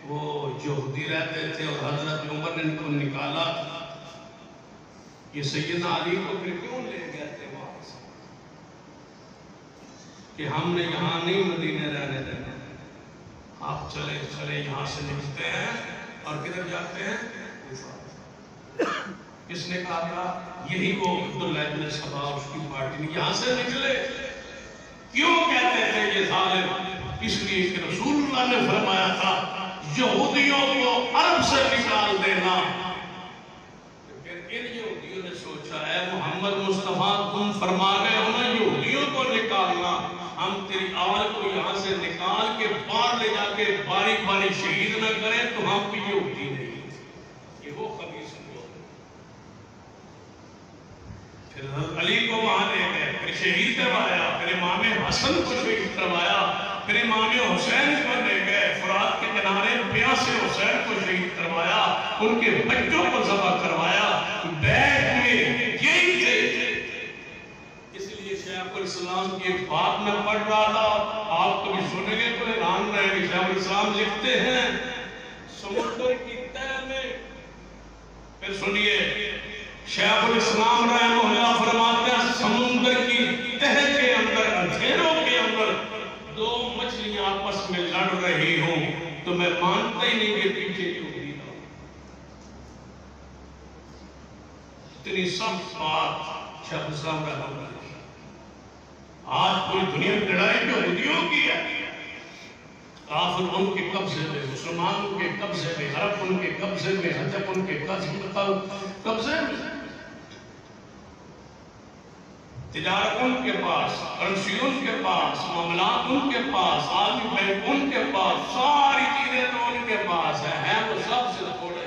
وہ یہودی رہتے تھے اور حضرت عمر نے ان کو نکالا، یہ سیدنا علی کو پھر کیوں لے گئے تھے وہاں سے کہ ہم نے یہاں نہیں مدینے رہنے دینا، آپ چلے چلے یہاں سے نکلتے ہیں اور کدھر جاتے ہیں؟ کس نے کہا تھا؟ یہی وہ عبداللہ ابن سبا اور اس کی پارٹی نے یہاں سے نکلے۔ کیوں کہتے تھے یہ ظالم؟ اس لیے کہ رسول اللہ نے فرمایا تھا یہودیوں کو عرب سے نکال دینا۔ پھر ان یہودیوں نے سوچا ہے محمد مصطفیٰ تم فرما گئے ہو نا یہودیوں کو نکالنا، ہم تیری آل کو یہاں سے نکال کے باہر لے جا کے باری باری شہید نہ کریں تو ہم بھی یہودی نہیں۔ یہ وہ خبیث لوگ۔ پھر حضرت علی کو وہاں لے گئے، پھر شہید کروایا، پھر امام حسن کو شہید کروایا، پھر امام حسین کو لے گئے فرات کے کنارے 82 حسین کو شہید کروایا، ان کے بچوں کو ذبح کروایا۔ بیت میں یہی تھے۔ اس لیے شیخ الاسلام کی ایک بات میں پڑھ رہا تھا، آپ کبھی سنیں گے تو حیران رہیں گے۔ شیخ الاسلام لکھتے ہیں سمندر کی تہ میں، پھر سنیے شیخ الاسلام رحمہ اللہ فرماتے ہیں سمندر کی تہ کے اندر اندھیروں کے اندر دو مچھلیاں آپس میں لڑ رہی ہوں تو میں مانتا ہی نہیں کہ پیچھے یہودی تھا۔ اتنی سخت بات شیخ الاسلام رحمہ اللہ۔ آج کوئی دنیا میں لڑائی یہودیوں کی ہے، کافر ان کے قبضے میں، مسلمان ان کے قبضے میں، عرب ان کے قبضے میں، حجب ان کے قبضے میں، تجارت ان کے پاس، کرنسی ان کے پاس، معاملات ان کے پاس، عالمی بینک ان کے پاس، ساری چیزیں تو ان کے پاس ہیں وہ سب سے تھوڑے،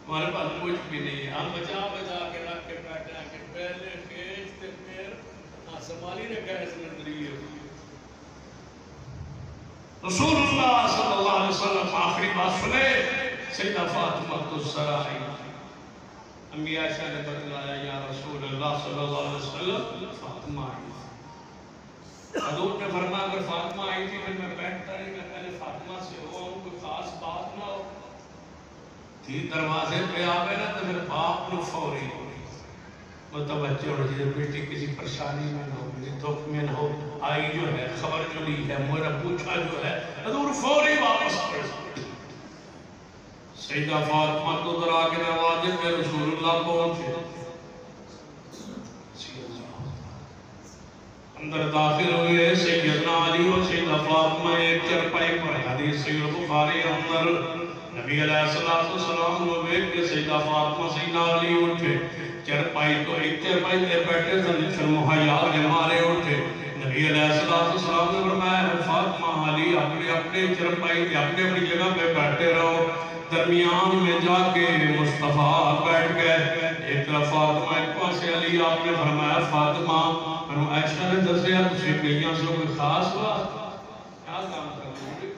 ہمارے پاس کچھ بھی نہیں ہے، ہم بچا بچا کے رکھ کے بیٹھے ہیں کہ پہلے کیش تے پھر سمالی نے کیس نظری ہے۔ رسول اللہ صلی اللہ علیہ وسلم آخری بات سنے سیدہ فاطمہ الزہرا امی عائشہ نے بتلایا یا رسول اللہ صلی اللہ علیہ وسلم فاطمہ آئی تھی۔ حضور نے فرمایا اگر فاطمہ آئی تھی پھر میں بیٹھتا نہیں، میں پہلے فاطمہ سے ہوا ہوں، کوئی خاص بات نہ ہو تھی دروازے پہ آ گئے نا تو پھر باپ نو فوری متوجہ ہو جائے بیٹی کسی پریشانی میں نہ ہو، کسی دکھ میں نہ ہو، آئی جو ہے خبر جو لی ہے میرا پوچھا جو ہے حضور فوری واپس پڑھ۔ سیدہ فاطمہ الزہرا کے دروازے پہ رسول اللہ پہنچے، اندر داخل ہوئے سیدنا علی اور سیدہ فاطمہ ایک چرپائی پر، حدیث صحیح بخاری اندر نبی علیہ السلام کو دیکھ کے سیدہ فاطمہ سیدنا علی اٹھے، چرپائی تو ایک چرپائی پہ بیٹھے تھے، مہیا کے مارے اٹھے، نبی علیہ السلام نے فرمایا فاطمہ علی اپنے چرپائی پہ اپنی جگہ پہ بیٹھے رہو، درمیان میں جا کے مصطفیٰ بیٹھ گئے، ایک طرف فاطمہ ایک پاس علی، آپ نے فرمایا فاطمہ عائشہ نے دسیا تسی گئیاں سے کوئی خاص بات کیا کام کرتے ہیں؟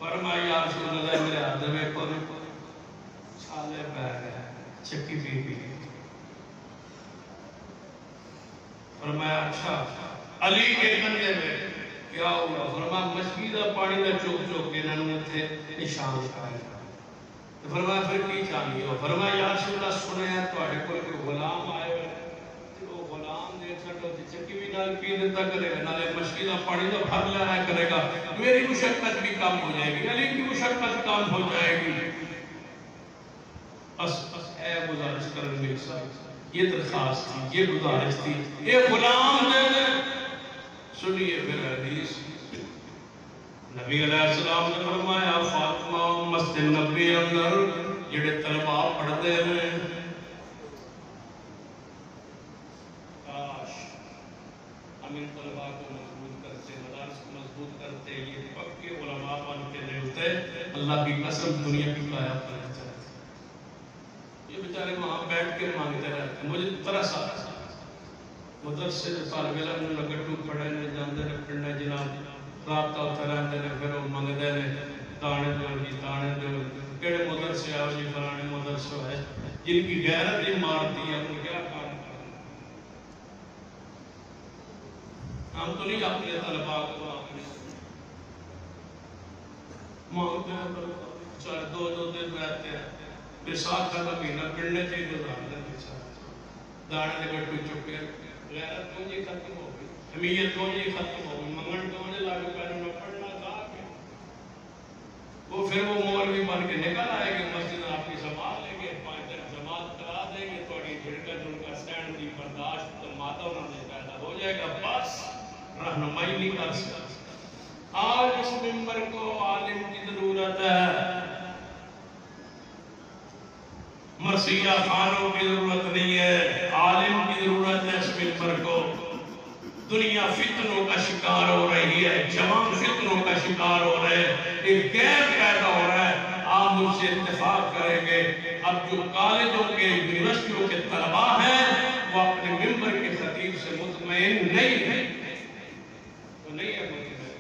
فرمایا یا رسول اللہ میرے ہاتھ میں کوئی چھالے پہ گئے چکی پی پی، فرمایا اچھا علی کے کندھے میں کیا ہوا؟ فرمایا مچھلی دا پانی دا چوک چوک کے انہوں نے تھے نشان پائے، فرمایا پھر کی چاہیے ہو؟ فرمایا یا رسول اللہ سنے تواڈے کول کوئی غلام آئے ہوئے تے وہ غلام دے چھڈو تے چکی بھی نال پی دیتا کرے گا، نالے مچھلی دا پانی دا بھر لایا کرے گا، میری مشقت بھی کم ہو جائے گی، علی کی مشقت کم ہو جائے گی۔ بس اے گزارش کرن میری صاحب یہ درخواست تھی، یہ گزارش تھی، یہ غلام دے دے۔ سنیے پھر حدیث، نبی علیہ السلام نے فرمایا فاطمہ مسجد نبی اندر جڑے طلباء پڑھتے ہیں، کاش ہم ان طلباء کو مضبوط کرتے، مدارس کو مضبوط کرتے، یہ پکے علماء بن کے نکلتے، اللہ کی قسم دنیا کی کایا پلٹ جاتی۔ یہ بیچارے وہاں بیٹھ کے مانگتے رہتے، مجھے ترس آتا ہے مدرسے سے طالب علم نے لگٹو پڑھے نے جاندے نے پڑھنے جناب رابطہ ہوتا رہتے نے، پھر وہ منگتے نے دانے دو جی دانے دو، کیڑے مدرسے آؤ جی فلانے مدرسے ہے، جن کی غیرت ہی مارتی ہے ان کیا کام کرنا۔ ہم تو نہیں اپنے طلباء کو مانگتے ہیں، چاہے دو دو دن رہتے ہیں، پھر ساتھ کا مہینہ پڑھنے چاہیے گزارنے کے ساتھ، دانے لگٹو چکے، غیرت کون جی ختم ہو گئی، حمیت کون جی ختم ہو گئی، منگن کون جی لاگے پہنے میں پڑھنا تھا کہ وہ پھر وہ مولوی بن کے نکل آئے گے، مسجد آپ کی سنبھال لیں گے، 5 دن جماعت کرا دیں گے، تھوڑی جھڑکا جھڑکا سینڈ دی برداشت تو مادہ انہوں نے پیدا ہو جائے گا، بس رہنمائی نہیں کر سکتا۔ آج اس ممبر کو عالم کی ضرورت ہے، مرثیہ خانوں کی ضرورت نہیں ہے، عالم کی ضرورت ہے اس ممبر کو۔ دنیا فتنوں کا شکار ہو رہی ہے، جوان فتنوں کا شکار ہو رہے ہیں، ایک گیپ پیدا ہو رہا ہے، آپ مجھ سے اتفاق کریں گے اب جو کالجوں کے یونیورسٹیوں کے طلباء ہیں وہ اپنے ممبر کے خطیب سے مطمئن نہیں ہیں، وہ نہیں ہے مطمئن،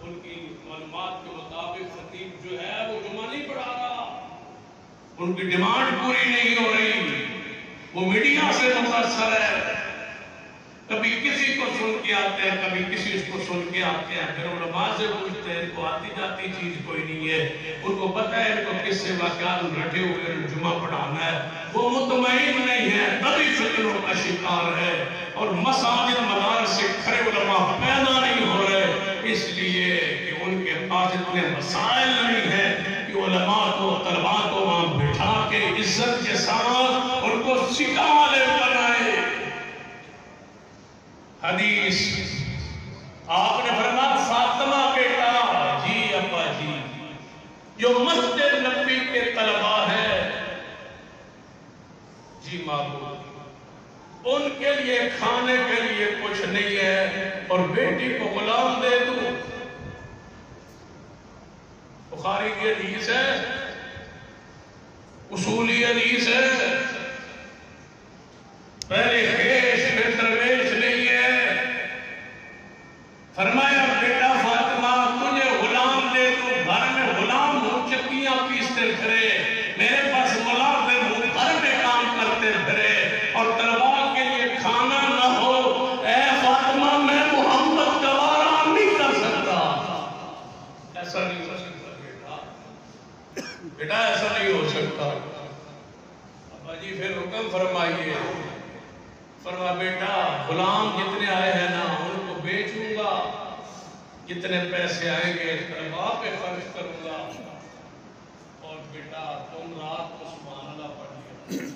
ان کی معلومات کے مطابق خطیب جو ہے وہ جمعہ نہیں پڑھا رہا، ان کی ڈیمانڈ پوری نہیں ہو رہی، وہ میڈیا سے متاثر ہے، کبھی کسی کو سن کے آتے ہیں، کبھی کسی کو سن کے آتے ہیں، پھر علماء سے پوچھتے ہیں، ان کو آتی جاتی چیز کوئی نہیں ہے، ان کو پتہ ہے ان کو کس سے واقعات رٹے ہوئے جمعہ پڑھانا ہے، وہ مطمئن نہیں ہے، تبھی فتنوں کا شکار ہے، اور مساجد مدارس سے کھڑے علماء پیدا نہیں ہو رہے، اس لیے کہ ان کے پاس اتنے مسائل نہیں ہیں کہ علماء کو طلباء کو وہاں بٹھا کے عزت کے ساتھ ان کو سکھا والے بنائے۔ حدیث آپ نے فرمایا فاطمہ بیٹا، جی ابا جی، جو مسجد نبی کے طلباء ہے، جی معبود، ان کے لیے کھانے کے لیے کچھ نہیں ہے اور بیٹی کو غلام دے دوں۔ بخاری کی حدیث ہے، اصولی حدیث ہے، پہلے خیش میں درویش نہیں ہے۔ فرمایا بیٹا فاطمہ تجھے غلام دے دوں، گھر میں غلام ہو، چکیاں جتنے پیسے آئیں گے طلباء پہ خرچ کروں گا، اور بیٹا تم رات کو سبحان اللہ پڑھ لیا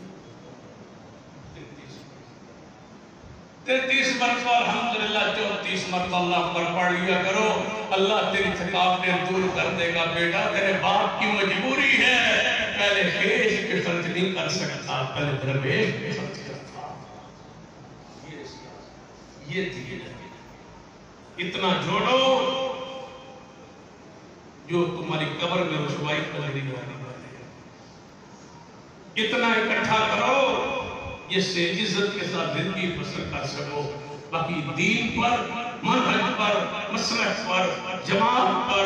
33 مرتبہ الحمدللہ 34 مرتبہ اللہ پر پڑھ لیا کرو، اللہ تیری تھکاوٹیں دور کر دے گا۔ بیٹا تیرے باپ کی مجبوری ہے، پہلے خیش پہ خرچ نہیں کر سکتا، پہلے درویش پہ خرچ کرتا۔ یہ دین ہے۔ اتنا جوڑو جو تمہاری قبر میں رسوائی پہنی والی بات ہے، اتنا اکٹھا کرو جس سے عزت کے ساتھ زندگی بسر کر سکو۔ باقی دین پر، منہج پر، مسلک پر، جماعت پر،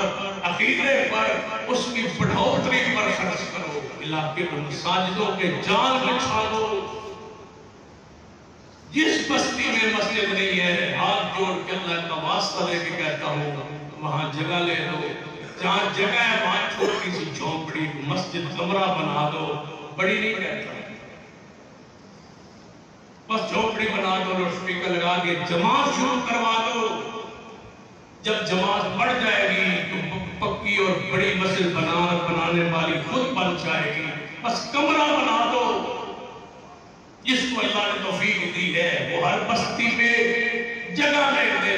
عقیدے پر، اس کی بڑھوتری پر خرچ کرو۔ علاقے میں مساجدوں کے جال بچھا دو۔ جس بستی میں مسجد نہیں ہے، ہاتھ جوڑ کے اللہ کا واسطہ لے کے کہتا ہوں وہاں جگہ لے دو، جہاں جگہ ہے وہاں چھوٹی سی جھونپڑی مسجد کمرہ بنا دو، بڑی نہیں کہتا، بس جھونپڑی بنا دو، لاؤڈ اسپیکر لگا کے جماعت شروع کروا دو۔ جب جماعت بڑھ جائے گی تو پکی اور بڑی مسجد بنانے والی خود بن جائے گی۔ بس کمرہ بنا دو، جس کو اللہ نے توفیق دی ہے وہ ہر بستی میں جگہ لے دے،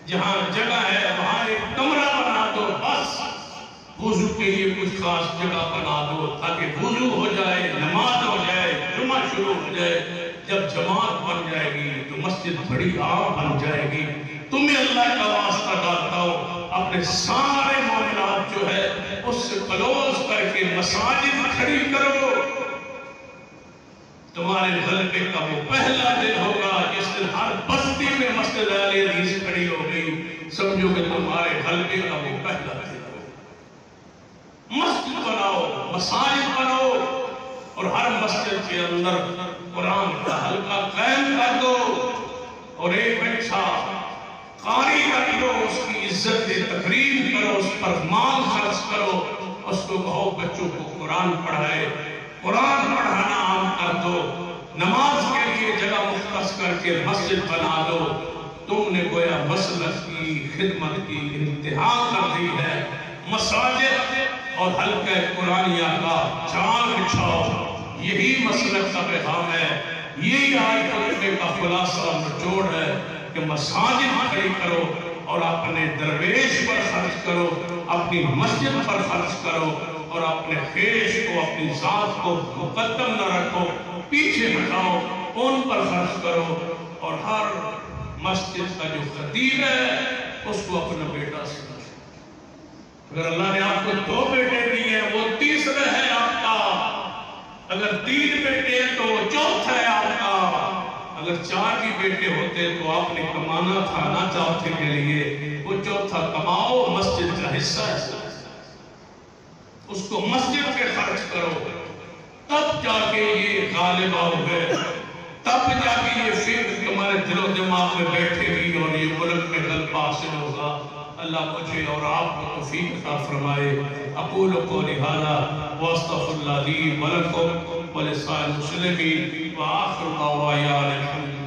جہاں جگہ ہے وہاں ایک کمرہ بنا دو، بس وضو کے لیے کچھ خاص جگہ بنا دو تاکہ وضو ہو جائے، نماز ہو جائے، جمعہ شروع ہو جائے۔ جب جماعت بن جائے گی تو مسجد بڑی عام بن جائے گی۔ تمہیں اللہ کا واسطہ ڈالتا ہوں اپنے سارے معاملات جو ہے اس سے کلوز کر کے مساجد کھڑی کرو۔ تمہارے غلبے کا وہ پہلا دن ہوگا جس دن ہر بستی میں مسجد اہل حدیث کھڑی ہو گئی، سمجھو کہ تمہارے غلبے کا وہ پہلا دن ہوگا۔ مسجد بناؤ، مساجد بناؤ، اور ہر مسجد کے اندر قرآن کا حلقہ قائم کر دو، اور ایک اچھا قاری رکھ دو، اس کی عزت تقریب کرو، اس پر مال خرچ کرو، اس کو کہو بچوں کو قرآن پڑھائے، قرآن پڑھانا عام کر دو، نماز کے لیے جگہ مختص کر کے مسجد بنا دو۔ تم نے گویا مسلک کی خدمت کی انتہا کر دی ہے۔ مساجد اور حلقہ قرآنیہ کا جال بچھاؤ، یہی مسلک کا پیغام ہے، یہی آج خطبے کا خلاصہ نچوڑ ہے کہ مساجد کھڑی کرو اور اپنے درویش پر خرچ کرو، اپنی مسجد پر خرچ کرو، اور اپنے خیش کو، اپنی ذات کو مقدم نہ رکھو، پیچھے ہٹاؤ، ان پر خرچ کرو۔ اور ہر مسجد کا جو خطیب ہے اس کو اپنا بیٹا سمجھو۔ اگر اللہ نے آپ کو 2 بیٹے دیے ہیں وہ تیسرا ہے آپ کا، اگر 3 بیٹے ہیں تو وہ چوتھا ہے آپ کا، اگر 4 بھی بیٹے ہوتے تو آپ نے کمانا تھا نہ چوتھے کے لیے، وہ چوتھا کماؤ، مسجد کا حصہ ہے، اس کو مسجد کے خرچ کرو، تب جا کے یہ غالب آؤ گے، تب جا کے یہ فکر تمہارے دل و دماغ میں بیٹھے گی اور یہ ملک میں غلبہ حاصل ہوگا۔ اللہ مجھے اور آپ کو توفیق عطا فرمائے۔ اقول قولی ھذا واستغفر اللہ لی ولکم ولسائر المسلمین وآخر دعوانا الحمد